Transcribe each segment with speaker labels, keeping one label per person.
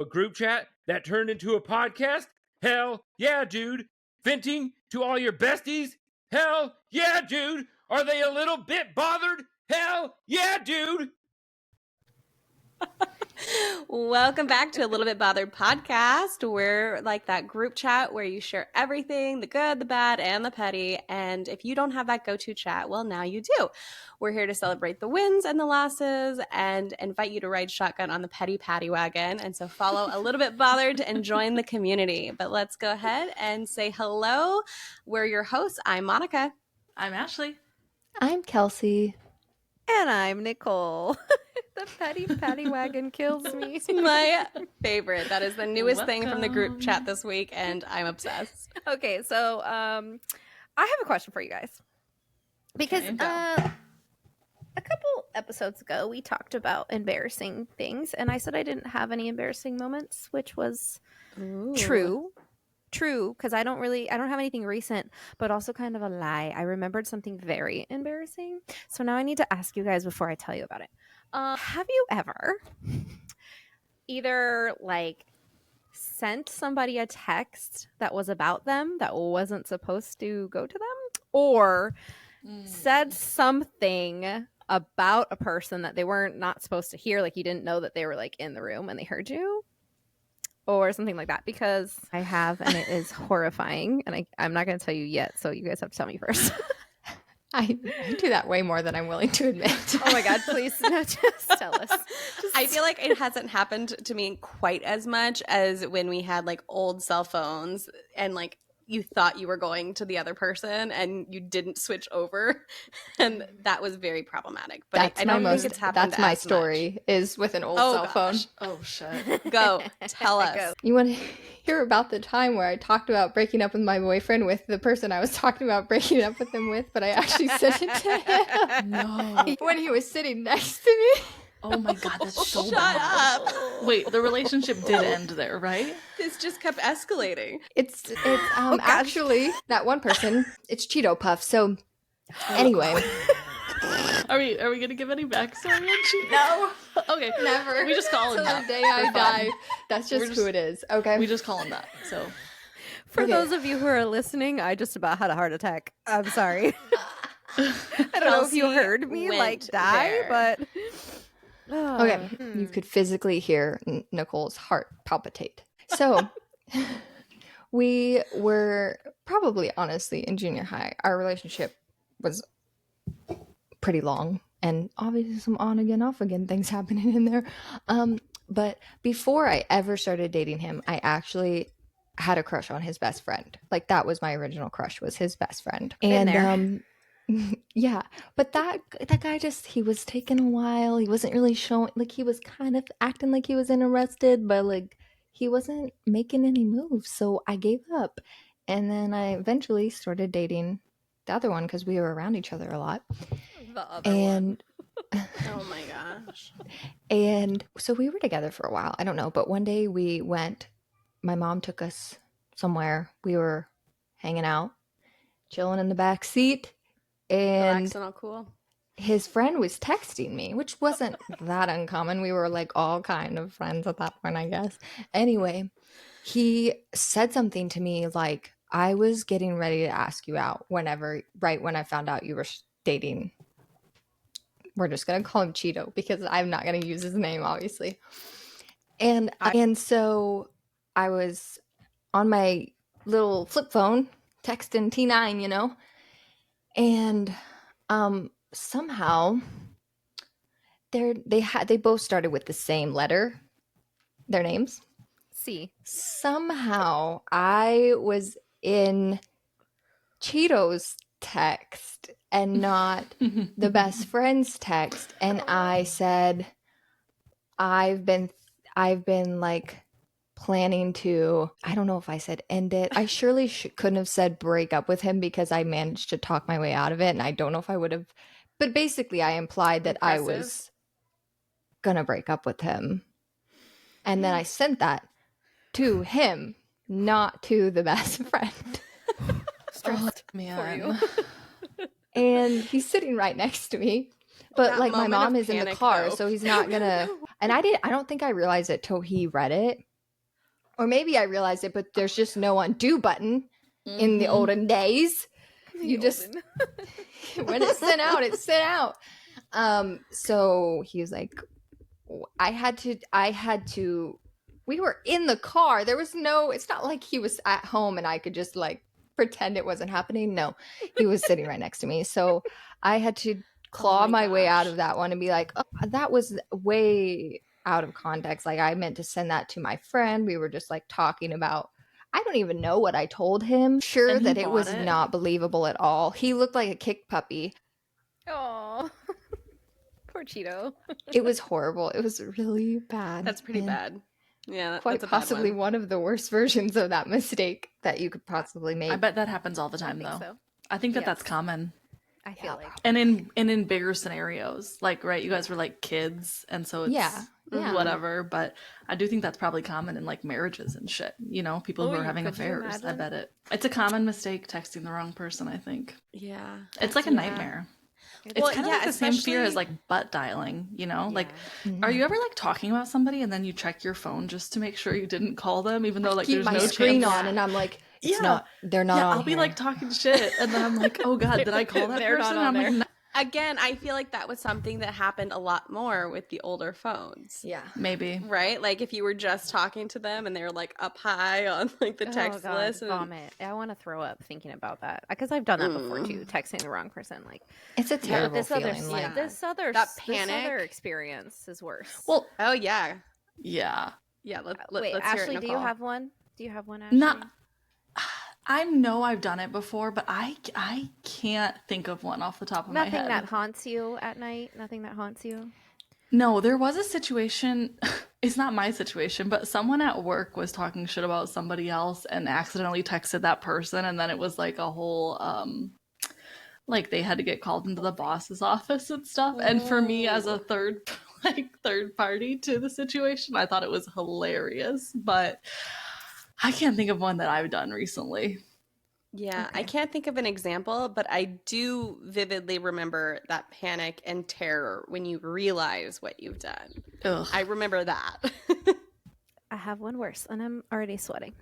Speaker 1: A group chat that turned into a podcast? Hell yeah, dude. Venting to all your besties? Hell yeah, dude. Are they a little bit bothered? Hell yeah, dude.
Speaker 2: Welcome back to A Little Bit Bothered podcast. We're like that group chat where you share everything, the good, the bad, and the petty. And if you don't have that go-to chat, well, now you do. We're here to celebrate the wins and the losses and invite you to ride shotgun on the Petty Paddy Wagon. And so follow A Little Bit Bothered and join the community. But let's go ahead and say hello. We're your hosts. I'm Monica.
Speaker 3: I'm Ashley.
Speaker 4: I'm Kelsie.
Speaker 5: And I'm Nicole. The Petty Paddy Wagon kills me.
Speaker 2: It's my favorite. That is the newest thing from the group chat this week, and I'm obsessed.
Speaker 5: Okay, so I have a question for you guys. Because a couple episodes ago, we talked about embarrassing things, and I said I didn't have any embarrassing moments, which was true, because I don't have anything recent, but also kind of a lie. I remembered something very embarrassing. So now I need to ask you guys before I tell you about it. Have you ever either like sent somebody a text that was about them that wasn't supposed to go to them, or said something about a person that they weren't not supposed to hear, like you didn't know that they were like in the room and they heard you? Or something like that, because I have, and it is horrifying, and I'm not going to tell you yet, so you guys have to tell me first.
Speaker 4: I do that way more than I'm willing to admit.
Speaker 5: Oh my God, please, no, just tell us.
Speaker 2: I feel like it hasn't happened to me quite as much as when we had like old cell phones and like you thought you were going to the other person and you didn't switch over, and that was very problematic. But I don't think it's happened.
Speaker 4: That's my story is with an old cell phone.
Speaker 3: Oh shit!
Speaker 2: Go tell us.
Speaker 4: You want to hear about the time where I talked about breaking up with my boyfriend with the person I was talking about breaking up with him with, but I actually sent it to him.
Speaker 3: No,
Speaker 4: when he was sitting next to me.
Speaker 3: Oh my God, that's so
Speaker 2: Shut
Speaker 3: bad.
Speaker 2: up.
Speaker 3: Wait, the relationship did end there, right?
Speaker 2: This just kept escalating.
Speaker 4: It's actually that one person. It's Cheeto Puff. So anyway,
Speaker 3: Are we gonna give any backstory on Cheeto?
Speaker 4: no,
Speaker 3: Okay,
Speaker 4: never.
Speaker 3: We just call him
Speaker 4: Till
Speaker 3: that.
Speaker 4: the day I
Speaker 3: We're
Speaker 4: die.
Speaker 3: fine.
Speaker 4: That's just who it is. Okay.
Speaker 3: We just call him that. So
Speaker 5: For
Speaker 4: Okay.
Speaker 5: those of you who are listening, I just about had a heart attack. I'm sorry. I don't know if you
Speaker 2: Kelsie
Speaker 5: heard me like
Speaker 2: went
Speaker 5: die,
Speaker 2: there.
Speaker 5: but
Speaker 4: Okay, you could physically hear Nicole's heart palpitate. So we were probably, honestly, in junior high. Our relationship was pretty long, and obviously some on again, off again things happening in there. But before I ever started dating him, I actually had a crush on his best friend. Like that was my original crush, was his best friend.
Speaker 5: Been there.
Speaker 4: And yeah, but that guy just, he was taking a while. He wasn't really showing, like he was kind of acting like he was interested, but like he wasn't making any moves. So I gave up, and then I eventually started dating the other one because we were around each other a lot.
Speaker 5: The other
Speaker 4: And
Speaker 2: Oh my gosh.
Speaker 4: and so we were together for a while. I don't know, but one day my mom took us somewhere. We were hanging out, chilling in the back seat, and
Speaker 2: Relaxing, all cool.
Speaker 4: his friend was texting me, which wasn't that uncommon. We were like all kind of friends at that point, I guess. Anyway, he said something to me like, I was getting ready to ask you out right when I found out you were dating. We're just going to call him Cheeto because I'm not going to use his name, obviously. And so I was on my little flip phone texting T9, and somehow they both started with the same letter, their names.
Speaker 5: C.
Speaker 4: Somehow I was in Cheeto's text and not the best friend's text, and I said, I've been like planning to, I don't know if I said end it. I surely couldn't have said break up with him because I managed to talk my way out of it, and I don't know if I would have, but basically I implied that I was gonna break up with him, and then I sent that to him, not to the best friend.
Speaker 5: Stressed
Speaker 3: man.
Speaker 4: And he's sitting right next to me, but
Speaker 2: That
Speaker 4: like my
Speaker 2: moment
Speaker 4: mom
Speaker 2: of
Speaker 4: is in the
Speaker 2: panic,
Speaker 4: car,
Speaker 2: though.
Speaker 4: so he's not gonna, and I don't think I realized it till he read it. Or maybe I realized it, but there's just no undo button in the olden days. You just, when it's sent out, it's sent out. So he was like, I had to, we were in the car. There was no, it's not like he was at home and I could just like pretend it wasn't happening. No, he was sitting right next to me. So I had to claw my way out of that one and be like, oh, that was way out of context. Like I meant to send that to my friend. We were just like talking about, I don't even know what I told him. Sure that it was not believable at all. He looked like a kick puppy.
Speaker 5: Oh, poor Cheeto.
Speaker 4: It was horrible. It was really bad.
Speaker 2: That's pretty bad. Yeah,
Speaker 4: Quite
Speaker 2: that's a bad
Speaker 4: possibly one of the worst versions of that mistake that you could possibly make.
Speaker 3: I bet that happens all the time, though.
Speaker 5: So.
Speaker 3: I think that that's common.
Speaker 5: I feel like.
Speaker 3: And in bigger scenarios, like, right, you guys were like kids, and so it's whatever, but I do think that's probably common in like marriages and shit, you know, people who are having affairs. I bet it's a common mistake, texting the wrong person, I think.
Speaker 2: Yeah.
Speaker 3: It's like a nightmare. It's kind of like the same fear as like butt dialing, you know? Like, are you ever like talking about somebody and then you check your phone just to make sure you didn't call them, even though like
Speaker 4: keep
Speaker 3: there's
Speaker 4: my
Speaker 3: no
Speaker 4: screen
Speaker 3: chance?
Speaker 4: on and I'm like, they're not on
Speaker 3: I'll be like talking shit and then I'm like, oh god, did I call that
Speaker 5: They're
Speaker 3: person?
Speaker 5: not on
Speaker 3: I'm
Speaker 5: there.
Speaker 3: like,
Speaker 2: Again, I feel like that was something that happened a lot more with the older phones.
Speaker 4: Yeah.
Speaker 3: maybe.
Speaker 2: Right? Like if you were just talking to them and they were like up high on like the text list. And...
Speaker 5: Vomit. I want to throw up thinking about that because I've done that before too, texting the wrong person. Like
Speaker 4: it's a terrible
Speaker 5: this
Speaker 4: feeling.
Speaker 5: this other experience is worse.
Speaker 3: Well,
Speaker 2: oh yeah.
Speaker 3: yeah.
Speaker 2: Yeah,
Speaker 5: Wait,
Speaker 2: let's hear
Speaker 5: Ashley,
Speaker 2: it,
Speaker 5: do
Speaker 2: Nicole.
Speaker 5: you have one? Do you have one, Ashley?
Speaker 3: Not. I know I've done it before, but I can't think of one off the top of my head.
Speaker 5: Nothing that haunts you at night? Nothing that haunts you?
Speaker 3: No, there was a situation, it's not my situation, but someone at work was talking shit about somebody else and accidentally texted that person, and then it was like a whole, like they had to get called into the boss's office and stuff. And for me as a third party to the situation, I thought it was hilarious, but I can't think of one that I've done recently.
Speaker 2: Yeah, I can't think of an example, but I do vividly remember that panic and terror when you realize what you've done.
Speaker 3: Ugh.
Speaker 2: I remember that.
Speaker 5: I have one worse, and I'm already sweating.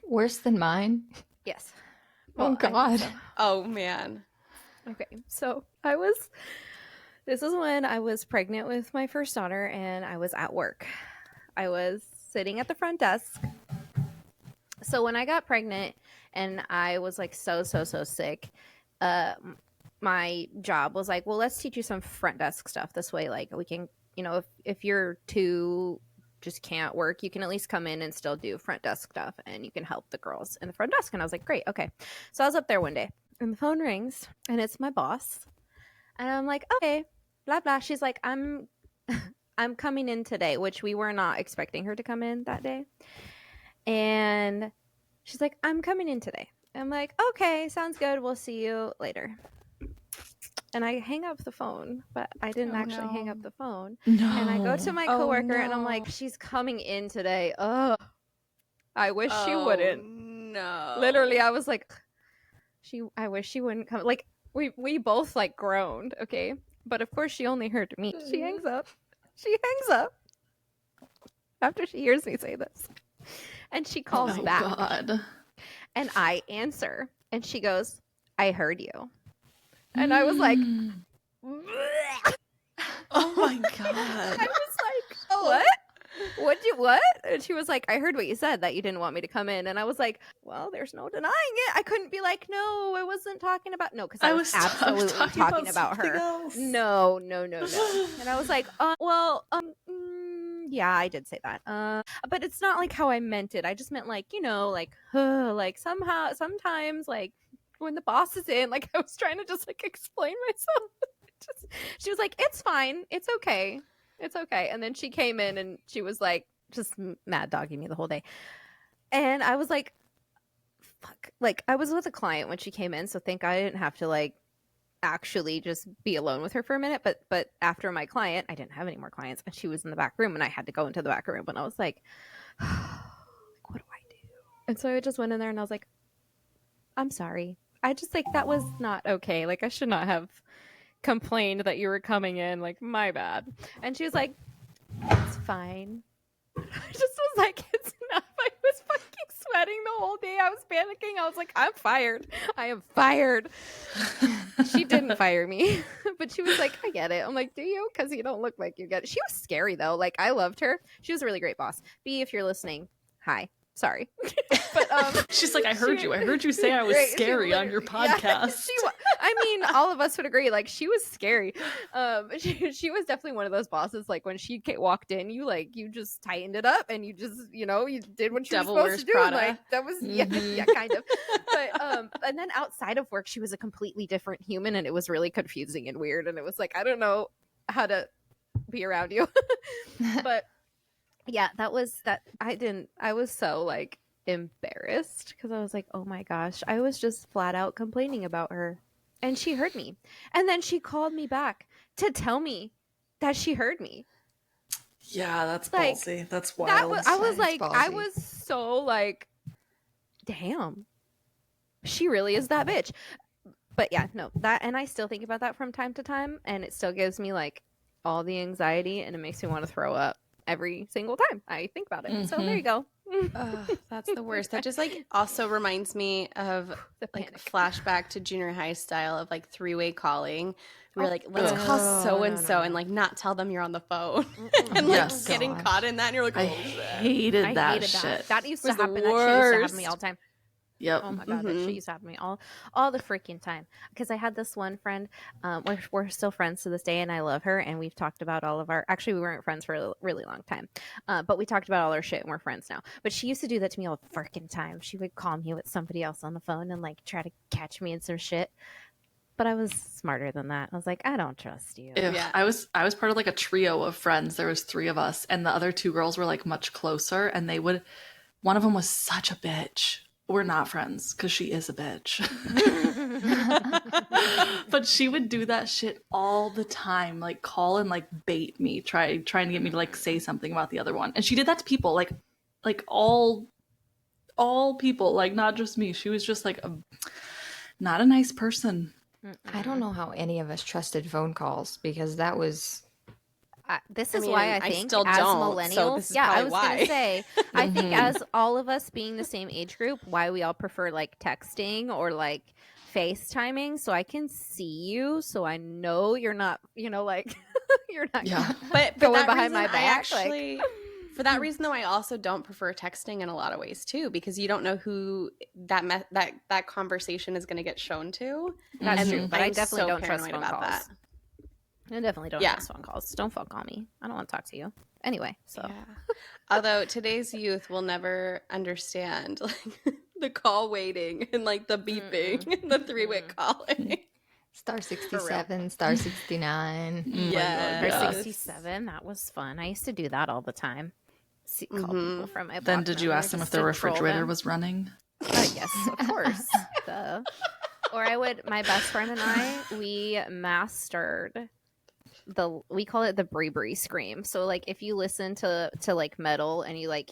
Speaker 4: Worse than mine?
Speaker 5: Yes.
Speaker 4: Oh, God.
Speaker 2: Oh, man.
Speaker 5: Okay, so this is when I was pregnant with my first daughter, and I was at work. I was sitting at the front desk. So when I got pregnant and I was like so sick, my job was like, well, let's teach you some front desk stuff. This way, like we can, you know, if you're just can't work, you can at least come in and still do front desk stuff and you can help the girls in the front desk. And I was like, great, okay. So I was up there one day and the phone rings and it's my boss. And I'm like, okay, blah, blah. She's like, I'm coming in today, which we were not expecting her to come in that day. And she's like, I'm coming in today. I'm like, okay, sounds good. We'll see you later. And I hang up the phone, but I didn't hang up the phone.
Speaker 3: No.
Speaker 5: And I go to my coworker and I'm like, she's coming in today. Oh, I wish she wouldn't.
Speaker 2: No.
Speaker 5: Literally, I was like, I wish she wouldn't come. Like, we both like groaned, okay? But of course, she only heard me. She hangs up. She hangs up after she hears me say this. And she calls back.
Speaker 3: God.
Speaker 5: And I answer. And she goes, I heard you. And I was like,
Speaker 3: oh my God.
Speaker 5: I was like, what? What? And she was like, I heard what you said, that you didn't want me to come in. And I was like, well, there's no denying it. I couldn't be like, no, I wasn't talking about, no, because I was absolutely talking about her.
Speaker 3: Else.
Speaker 5: No. And I was like, yeah, I did say that. But it's not like how I meant it. I just meant like, you know, like somehow, sometimes like when the boss is in, like I was trying to just like explain myself. She was like, it's fine. It's okay. It's okay. And then she came in and she was like, just mad dogging me the whole day. And I was like, fuck. Like I was with a client when she came in. So thank God I didn't have to like actually just be alone with her for a minute. But after my client, I didn't have any more clients and she was in the back room and I had to go into the back room and I was like, what do I do? And so I just went in there and I was like, I'm sorry. I just like, that was not okay. Like I should not have complained that you were coming in, like my bad. And she was like, it's fine. I just was like, it's not. I was like, I'm fired. I am fired. She didn't fire me, but she was like, I get it. I'm like, do you? Because you don't look like you get it. She was scary though. Like, I loved her. She was a really great boss. B, if you're listening, hi. Sorry. But
Speaker 3: she's like, I heard you say I was scary on your podcast.
Speaker 5: Yeah, I mean, all of us would agree. Like, she was scary. She was definitely one of those bosses. Like, when she walked in, you just tightened it up and you just, you did what you were supposed to do. Like, that was yeah, kind of. But and then outside of work, she was a completely different human, and it was really confusing and weird. And it was like, I don't know how to be around you. But yeah, that was that. I was so like embarrassed because I was like, oh my gosh, I was just flat out complaining about her, and she heard me, and then she called me back to tell me that she heard me.
Speaker 3: Yeah, that's
Speaker 5: like,
Speaker 3: ballsy. That's wild.
Speaker 5: I was like,
Speaker 4: ballsy.
Speaker 5: I was so like, damn, she really is that bitch. But yeah, no, that, and I still think about that from time to time, and it still gives me like all the anxiety, and it makes me want to throw up every single time I think about it. So there you go.
Speaker 2: That's the worst. That just like also reminds me of like flashback to junior high style of like three-way calling. We're like, let's call so and so and like not tell them you're on the phone and like getting caught in that, and you're like,
Speaker 3: I hated that shit.
Speaker 5: That used to
Speaker 2: Was the
Speaker 5: happen. That shit used to happen to me
Speaker 2: worst.
Speaker 5: all the time.
Speaker 3: Yep.
Speaker 5: Oh my god, that shit used to happen to me all the freaking time. Because I had this one friend, we're still friends to this day, and I love her. And we've talked about all of our. Actually, we weren't friends for a really long time, but we talked about all our shit, and we're friends now. But she used to do that to me all the freaking time. She would call me with somebody else on the phone and like try to catch me in some shit. But I was smarter than that. I was like, I don't trust you.
Speaker 3: Yeah. I was part of like a trio of friends. There was 3 of us, and the other 2 girls were like much closer, and one of them was such a bitch. We're not friends because she is a bitch. But she would do that shit all the time, like call and like bait me, trying to get me to like say something about the other one. And she did that to people, like all people, like not just me. She was just like not a nice person.
Speaker 4: I don't know how any of us trusted phone calls because that was.
Speaker 5: This is why I think
Speaker 2: still
Speaker 5: as
Speaker 2: don't,
Speaker 5: millennials,
Speaker 2: so this is
Speaker 5: I was
Speaker 2: why.
Speaker 5: gonna say, I think as all of us being the same age group, why we all prefer like texting or like FaceTiming, so I can see you, so I know you're not, like you're not.
Speaker 3: Yeah.
Speaker 2: But
Speaker 5: going behind my back.
Speaker 2: For that reason, though, I also don't prefer texting in a lot of ways too, because you don't know who that conversation is going to get shown to.
Speaker 5: That's true, but I
Speaker 2: I'm
Speaker 5: definitely
Speaker 2: so
Speaker 5: don't trust
Speaker 2: paranoid
Speaker 5: phone
Speaker 2: about
Speaker 5: calls.
Speaker 2: that.
Speaker 5: I definitely don't trust phone calls. Don't phone call me. I don't want to talk to you. Anyway, so.
Speaker 2: Yeah. Although today's youth will never understand like the call waiting and like the beeping and the 3-way calling.
Speaker 4: Star 67, Star 69.
Speaker 2: Yeah.
Speaker 5: Or 67, that was fun. I used to do that all the time. Call people from my block.
Speaker 3: Then did you
Speaker 5: number
Speaker 3: ask them if
Speaker 5: just
Speaker 3: their
Speaker 5: to troll
Speaker 3: refrigerator
Speaker 5: them.
Speaker 3: was running?
Speaker 5: Yes, of course. Duh. Or my best friend and I, we mastered we call it the Brie scream. So like if you listen to like metal and you like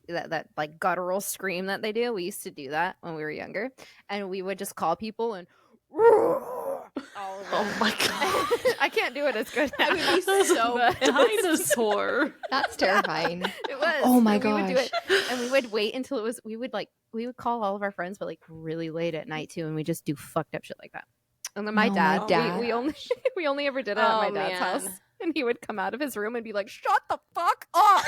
Speaker 5: that like guttural scream that they do, we used to do that when we were younger, and we would just call people and all of
Speaker 3: Oh my god.
Speaker 5: I can't do it as good now.
Speaker 2: I would be so
Speaker 3: Dinosaur.
Speaker 4: That's terrifying.
Speaker 5: It was.
Speaker 4: Oh my
Speaker 5: And we would do
Speaker 4: gosh.
Speaker 5: it, and we would wait until it was. We would call all of our friends, but like really late at night too, and we just do fucked up shit like that. And then my
Speaker 4: Oh,
Speaker 5: dad,
Speaker 4: my dad.
Speaker 5: we only ever did it at my
Speaker 2: Oh,
Speaker 5: dad's
Speaker 2: man.
Speaker 5: house, and he would come out of his room and be like, "Shut the fuck up!"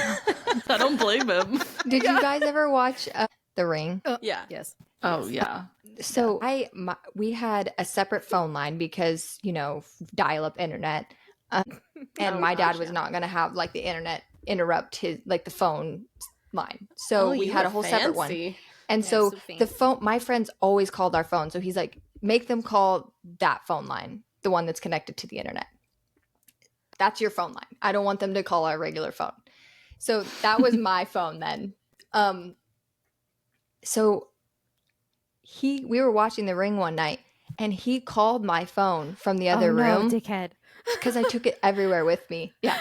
Speaker 3: I don't blame him.
Speaker 4: Did you guys ever watch The Ring?
Speaker 2: Yeah.
Speaker 5: Yes.
Speaker 3: Oh yeah.
Speaker 4: So we had a separate phone line because dial-up internet, and
Speaker 2: Oh,
Speaker 4: my dad
Speaker 2: gosh,
Speaker 4: was
Speaker 2: yeah.
Speaker 4: not going to have like the internet interrupt his like the phone line. So we
Speaker 2: you
Speaker 4: had
Speaker 2: were
Speaker 4: a whole separate one.
Speaker 2: fancy.
Speaker 4: And
Speaker 5: Yeah,
Speaker 4: so
Speaker 5: so fancy.
Speaker 4: the phone, my friends always called our phone. So he's like, make them call that phone line, the one that's connected to the internet. That's your phone line. I don't want them to call our regular phone. So that was my phone then. So we were watching The Ring one night, and he called my phone from the other room
Speaker 5: dickhead.
Speaker 4: because I took it everywhere with me. Yeah.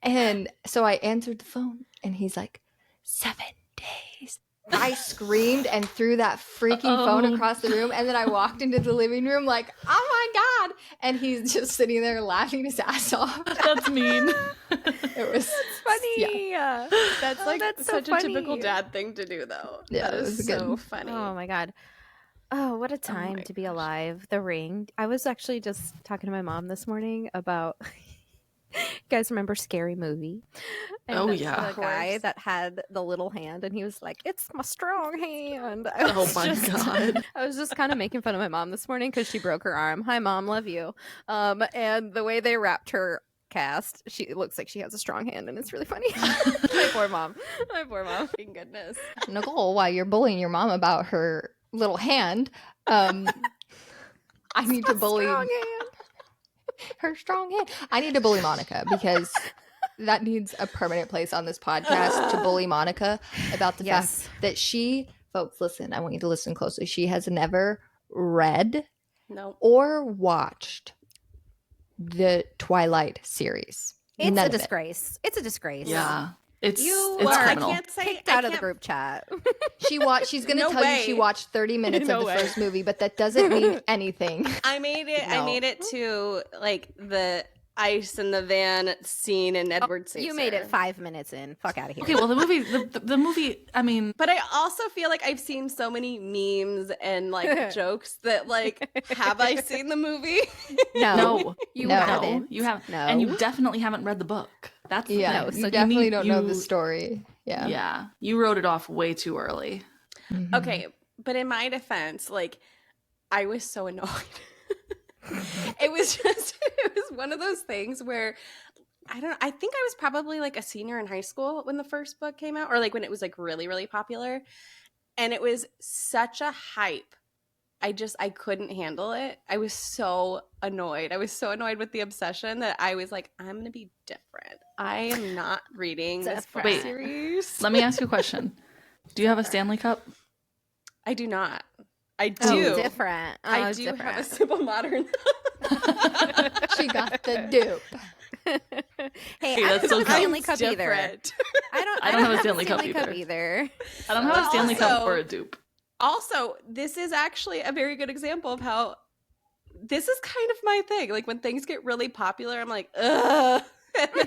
Speaker 4: And so I answered the phone, and he's like, 7 days. I screamed and threw that freaking phone across the room, and then I walked into the living room like, oh my God. And he's just sitting there laughing his ass off.
Speaker 3: That's mean.
Speaker 4: It was
Speaker 5: Funny.
Speaker 4: Yeah.
Speaker 2: That's like
Speaker 5: that's so
Speaker 2: such a typical
Speaker 5: funny.
Speaker 2: dad thing to do, though.
Speaker 4: Yeah,
Speaker 2: that
Speaker 4: it
Speaker 2: is
Speaker 4: was
Speaker 2: so
Speaker 4: good.
Speaker 2: funny.
Speaker 5: Oh my God. Oh, what a time
Speaker 2: my
Speaker 5: to be
Speaker 2: gosh.
Speaker 5: alive. The Ring. I was actually just talking to my mom this morning about you guys remember Scary Movie?
Speaker 3: Oh,
Speaker 5: And
Speaker 3: yeah.
Speaker 5: the
Speaker 2: Of
Speaker 5: guy
Speaker 2: course.
Speaker 5: that had the little hand and he was like, "It's my strong hand." I
Speaker 3: Oh
Speaker 5: was
Speaker 3: my God.
Speaker 5: I was just kind of making fun of my mom this morning because she broke her arm. Hi mom, love you. And the way they wrapped her cast, it looks like she has a strong hand and it's really funny. My poor mom. My poor mom.
Speaker 2: Thank goodness.
Speaker 4: Nicole, while you're bullying your mom about her little hand, I need to bully
Speaker 5: Strong hand.
Speaker 4: her strong hand. I need to bully Monica because that needs a permanent place on this podcast to bully Monica about the
Speaker 5: Yes.
Speaker 4: fact that she, folks, listen, I want you to listen closely. She has never read
Speaker 2: No.
Speaker 4: or watched the Twilight series.
Speaker 5: It's
Speaker 4: None
Speaker 5: a
Speaker 4: of it.
Speaker 5: disgrace. It's a disgrace.
Speaker 3: Yeah. It's
Speaker 2: You
Speaker 3: it's
Speaker 2: are.
Speaker 3: criminal.
Speaker 2: I can't say.
Speaker 5: Kicked
Speaker 2: I
Speaker 5: out of the
Speaker 2: can't-
Speaker 5: group chat.
Speaker 4: She's going to
Speaker 2: No
Speaker 4: tell you she
Speaker 2: way.
Speaker 4: watched 30 minutes
Speaker 2: No
Speaker 4: of the
Speaker 2: way.
Speaker 4: first movie, but that doesn't mean anything.
Speaker 2: I made it.
Speaker 5: No.
Speaker 2: I made it to like the ice in the van scene in Edward Saves
Speaker 5: You made
Speaker 2: Her.
Speaker 5: it 5 minutes in. Fuck out of here.
Speaker 3: Okay, well, the movie, I mean,
Speaker 2: But I also feel like I've seen so many memes and like jokes that like, have I seen the movie?
Speaker 3: no.
Speaker 5: You
Speaker 4: No.
Speaker 5: haven't.
Speaker 3: You have,
Speaker 5: No.
Speaker 3: and you definitely haven't read the book. That's the
Speaker 4: Yeah,
Speaker 3: thing.
Speaker 4: you
Speaker 5: so
Speaker 4: definitely
Speaker 3: need-
Speaker 4: don't know the
Speaker 3: you-
Speaker 4: story. Yeah.
Speaker 3: Yeah, you wrote it off way too early.
Speaker 4: Mhm.
Speaker 2: Okay, but in my defense, like I was so annoyed. It was one of those things where I think I was probably like a senior in high school when the first book came out, or like when it was like really, really popular. And it was such a hype. I couldn't handle it. I was so annoyed. I was so annoyed with the obsession that I was like, I'm gonna be different. I am not reading this book
Speaker 5: Different.
Speaker 2: series.
Speaker 3: Let me ask you a question. Do you have a Stanley Cup?
Speaker 2: I do not. I
Speaker 5: Oh,
Speaker 2: do.
Speaker 5: different. Oh,
Speaker 2: I
Speaker 5: it's
Speaker 2: do
Speaker 5: different.
Speaker 2: have a simple modern.
Speaker 4: She got the dupe.
Speaker 5: Hey,
Speaker 3: Okay,
Speaker 5: I
Speaker 3: that's
Speaker 5: don't
Speaker 3: so
Speaker 5: have a
Speaker 3: cool.
Speaker 5: Stanley Cup either.
Speaker 2: Different.
Speaker 5: I don't have a Stanley Cup
Speaker 3: either.
Speaker 5: either.
Speaker 3: I don't have
Speaker 2: But
Speaker 3: a Stanley Cup
Speaker 2: also-
Speaker 3: or a dupe.
Speaker 2: Also, this is actually a very good example of how this is kind of my thing. Like when things get really popular, I'm like, ugh. And then,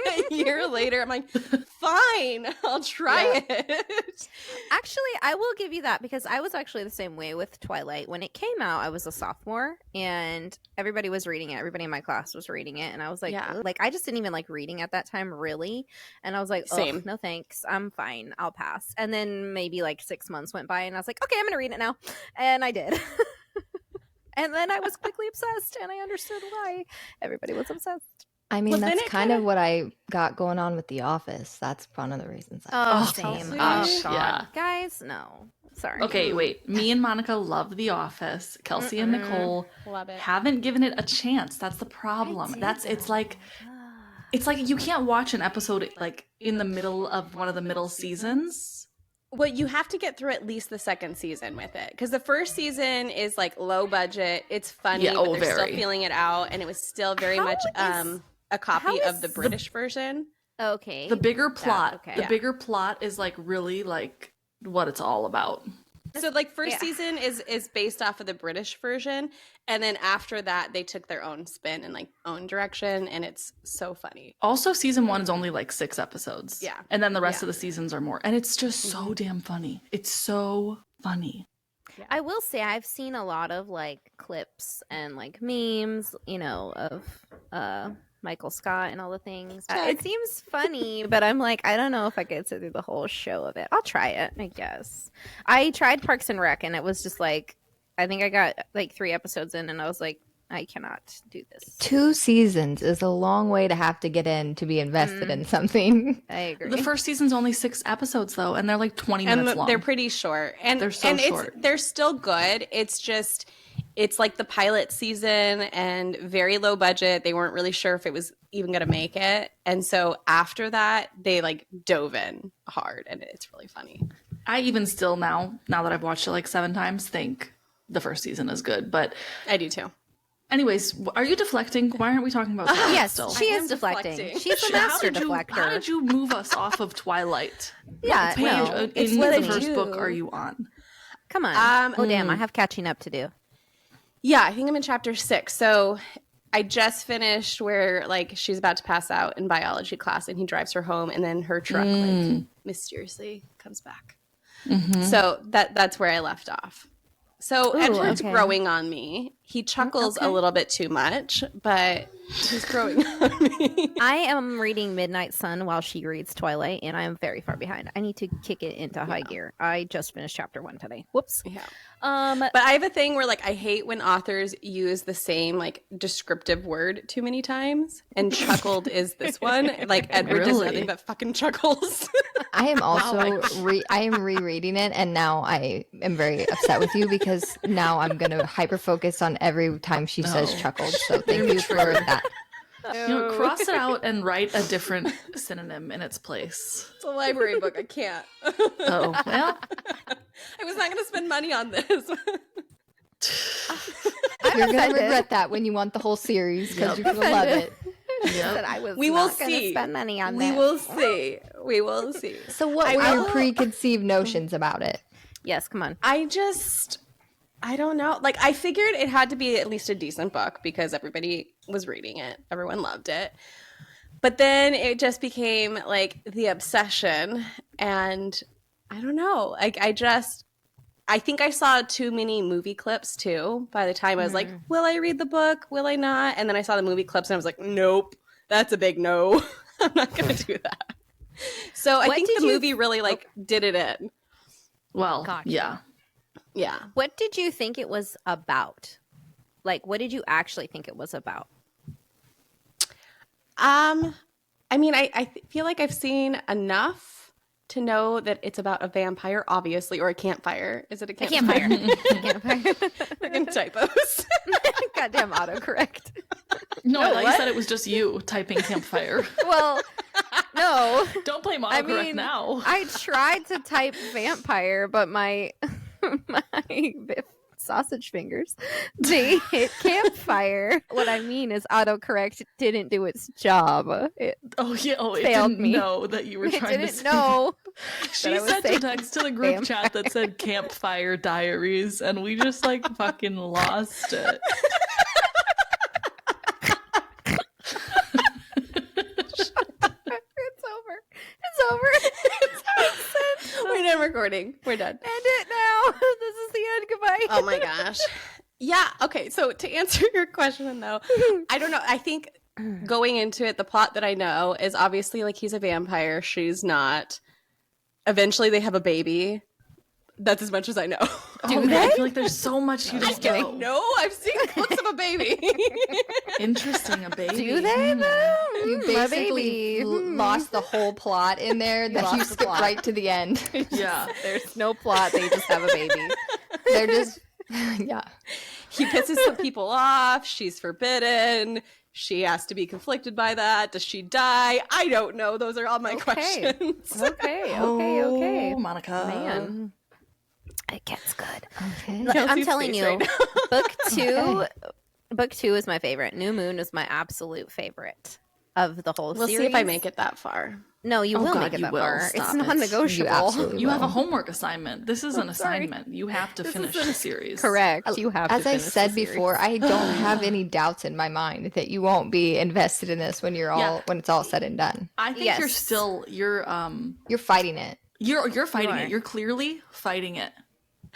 Speaker 2: like, a year later, I'm like, fine, I'll try it.
Speaker 5: Actually, I will give you that because I was actually the same way with Twilight. When it came out, I was a sophomore and everybody was reading it. Everybody in my class was reading it. And I was like,
Speaker 2: Yeah.
Speaker 5: "Ugh." Like, I just didn't even like reading at that time, really. And I was like,
Speaker 2: Same.
Speaker 5: "Ugh, no thanks. I'm fine. I'll pass." And then maybe like 6 months went by and I was like, okay, I'm going to read it now. And I did. And then I was quickly obsessed and I understood why everybody was obsessed.
Speaker 4: I mean,
Speaker 2: Well, then
Speaker 4: that's
Speaker 2: it
Speaker 4: kind of
Speaker 2: kinda-
Speaker 4: what I got going on with The Office. That's one of the reasons.
Speaker 5: Oh,
Speaker 3: Oh,
Speaker 5: same.
Speaker 2: Kelsie.
Speaker 5: Oh, God.
Speaker 3: Yeah.
Speaker 5: Guys, no. Sorry.
Speaker 3: Okay, wait. Me and Monica love The Office. Kelsie and
Speaker 5: Mm-mm.
Speaker 3: Nicole
Speaker 2: Love it.
Speaker 3: haven't given it a chance. That's the problem. It's like you can't watch an episode like in the middle of one of the middle seasons.
Speaker 2: Well, you have to get through at least the second season with it because the first season is like low budget. It's funny,
Speaker 3: Yeah,
Speaker 2: but
Speaker 3: oh,
Speaker 2: they're still
Speaker 3: very.
Speaker 2: feeling it out, and it was still very
Speaker 5: How
Speaker 2: much
Speaker 5: is-
Speaker 2: a copy
Speaker 5: how
Speaker 2: of the
Speaker 5: is-
Speaker 2: British version.
Speaker 5: Okay.
Speaker 3: The bigger plot,
Speaker 5: okay.
Speaker 3: the
Speaker 2: Yeah.
Speaker 3: bigger plot is like really like what it's all about.
Speaker 2: So like first
Speaker 5: Yeah.
Speaker 2: season is based off of the British version, and then after that they took their own spin and like own direction, and it's so funny.
Speaker 3: Also, season 1 is only like 6 episodes.
Speaker 2: Yeah.
Speaker 3: And then the rest
Speaker 2: Yeah.
Speaker 3: of the seasons are more. And it's just so damn funny. It's so funny.
Speaker 5: I will say I've seen a lot of like clips and like memes, of Michael Scott and all the things. It seems funny, but I'm like, I don't know if I could sit through the whole show of it. I'll try it, I guess. I tried Parks and Rec and it was just like, I think I got like 3 episodes in and I was like, I cannot do this.
Speaker 4: 2 seasons is a long way to have to get in to be invested in something.
Speaker 5: I agree.
Speaker 3: The first season's only 6 episodes though, and they're like 20
Speaker 2: And
Speaker 3: minutes long.
Speaker 2: they're pretty short, and
Speaker 3: They're so
Speaker 2: and
Speaker 3: short.
Speaker 2: they're still good. It's like the pilot season and very low budget. They weren't really sure if it was even going to make it, and so after that, they like dove in hard, and it's really funny.
Speaker 3: I even still now that I've watched it like 7 times, think the first season is good. But
Speaker 2: I do too.
Speaker 3: anyways, are you deflecting? Why aren't we talking about Twilight
Speaker 5: yes,
Speaker 3: still?
Speaker 5: she
Speaker 2: I
Speaker 5: is
Speaker 2: am
Speaker 5: deflecting.
Speaker 2: deflecting.
Speaker 5: She's a
Speaker 3: How
Speaker 5: master
Speaker 3: did you-
Speaker 5: deflector.
Speaker 3: How did you move us off of Twilight?
Speaker 5: Yeah,
Speaker 3: What page
Speaker 5: no, it's
Speaker 3: in
Speaker 5: what
Speaker 3: the
Speaker 5: I
Speaker 3: first
Speaker 2: do.
Speaker 3: book are you on?
Speaker 5: Come on. Oh,
Speaker 2: Mm.
Speaker 5: damn, I have catching up to do.
Speaker 2: Yeah, I think I'm in chapter 6. So I just finished where like she's about to pass out in biology class, and he drives her home, and then her truck like mysteriously comes back.
Speaker 3: Mhm.
Speaker 2: So that's where I left off. So
Speaker 5: Ooh,
Speaker 2: Edward's
Speaker 5: okay.
Speaker 2: growing on me. He chuckles
Speaker 5: okay.
Speaker 2: a little bit too much, but he's growing on me.
Speaker 5: I am reading Midnight Sun while she reads Twilight, and I am very far behind. I need to kick it into high gear. I just finished chapter 1 today. Whoops.
Speaker 2: Yeah.
Speaker 5: But
Speaker 2: But I have a thing where like I hate when authors use the same like descriptive word too many times, and chuckled is this one. Like Edward does
Speaker 3: Really?
Speaker 2: nothing but fucking chuckles.
Speaker 4: I am also I am rereading it, and now I am very upset with you because now I'm gonna hyper focus on every time she says chuckled. So thank you for that.
Speaker 3: You know, cross it out and write a different synonym in its place.
Speaker 2: It's a library book. I can't.
Speaker 3: Oh, well.
Speaker 2: I was not going to spend money on this.
Speaker 4: You're gonna regret that when you want the whole series because you're gonna love it.
Speaker 5: that I was
Speaker 2: We will
Speaker 5: not gonna
Speaker 2: see.
Speaker 5: spend money on
Speaker 2: We
Speaker 5: this.
Speaker 2: will see. We will see.
Speaker 4: So what
Speaker 2: I
Speaker 4: were your
Speaker 2: will-
Speaker 4: preconceived notions about it?
Speaker 5: Yes, come on.
Speaker 2: I don't know. Like, I figured it had to be at least a decent book because everybody was reading it. Everyone loved it. But then it just became like the obsession. And I don't know. Like, I think I saw too many movie clips too. By the time I was like, will I read the book? Will I not? And then I saw the movie clips and I was like, nope, that's a big no. I'm not going to do that. So I
Speaker 5: What
Speaker 2: think
Speaker 5: did
Speaker 2: the
Speaker 5: you-
Speaker 2: movie really like did it in.
Speaker 3: Well,
Speaker 5: Gotcha.
Speaker 3: yeah.
Speaker 2: Yeah.
Speaker 5: What did you think it was about? Like, what did you actually think it was about?
Speaker 2: I mean, I feel like I've seen enough to know that it's about a vampire, obviously, or a campfire. Is it a campfire?
Speaker 5: Campfire.
Speaker 2: Freaking typos.
Speaker 5: Goddamn autocorrect.
Speaker 3: No, I thought
Speaker 2: what?
Speaker 3: you said it was just you typing campfire.
Speaker 5: Well, no.
Speaker 3: Don't blame autocorrect
Speaker 5: I mean,
Speaker 3: now.
Speaker 5: I tried to type vampire, but my sausage fingers, they hit campfire. What I mean is autocorrect didn't do its job. It
Speaker 3: It
Speaker 5: failed
Speaker 3: didn't
Speaker 5: me.
Speaker 3: know that you were trying to
Speaker 5: didn't
Speaker 3: say.
Speaker 5: know.
Speaker 3: She
Speaker 5: that I was
Speaker 3: sent a
Speaker 5: saying
Speaker 3: text to the group chat that said campfire diaries, and we just like fucking lost it.
Speaker 5: It's over. It's over.
Speaker 2: We're done recording. We're done.
Speaker 5: End it now. This is the end. Goodbye.
Speaker 2: Oh my gosh. Yeah. Okay. So to answer your question, though, I don't know. I think going into it, the plot that I know is obviously like he's a vampire. She's not. Eventually, they have a baby. That's as much as I know.
Speaker 3: Do they? I feel like there's so much you don't know.
Speaker 2: No, I've seen clips of a baby.
Speaker 3: Interesting, a baby.
Speaker 5: Do they though?
Speaker 4: You
Speaker 5: My
Speaker 4: basically
Speaker 5: baby.
Speaker 4: lost the whole plot in there that
Speaker 5: lost
Speaker 4: you
Speaker 5: the
Speaker 4: skipped
Speaker 5: plot.
Speaker 4: right to the end.
Speaker 3: Yeah.
Speaker 5: There's no plot. They just have a baby.
Speaker 4: They're just yeah.
Speaker 2: He pisses some people off. She's forbidden. She has to be conflicted by that. Does she die? I don't know. Those are all my questions.
Speaker 5: Okay.
Speaker 3: Oh, Monica.
Speaker 5: Man, it gets good.
Speaker 4: Okay.
Speaker 5: I'm
Speaker 2: Kelsey's
Speaker 5: telling
Speaker 2: face
Speaker 5: you,
Speaker 2: right now.
Speaker 5: book two is my favorite. New Moon is my absolute favorite of the whole
Speaker 2: We'll
Speaker 5: series.
Speaker 2: see if I make it that far.
Speaker 5: No, you
Speaker 3: Oh,
Speaker 5: will
Speaker 3: God,
Speaker 5: make it
Speaker 3: you
Speaker 5: that
Speaker 3: will.
Speaker 5: far.
Speaker 3: Stop
Speaker 5: It's
Speaker 3: it.
Speaker 5: non-negotiable.
Speaker 4: You absolutely
Speaker 3: You have a
Speaker 4: will.
Speaker 3: homework assignment. This is an
Speaker 5: sorry.
Speaker 3: assignment. You have to finish the series.
Speaker 5: Correct. You have.
Speaker 4: As
Speaker 5: to
Speaker 4: I
Speaker 5: finish
Speaker 4: said
Speaker 5: the series.
Speaker 4: before, I don't have any doubts in my mind that you won't be invested in this when when it's all said and done.
Speaker 3: I think
Speaker 5: Yes.
Speaker 3: you're
Speaker 4: You're fighting it.
Speaker 3: you're fighting
Speaker 5: are.
Speaker 3: it. You're clearly fighting it.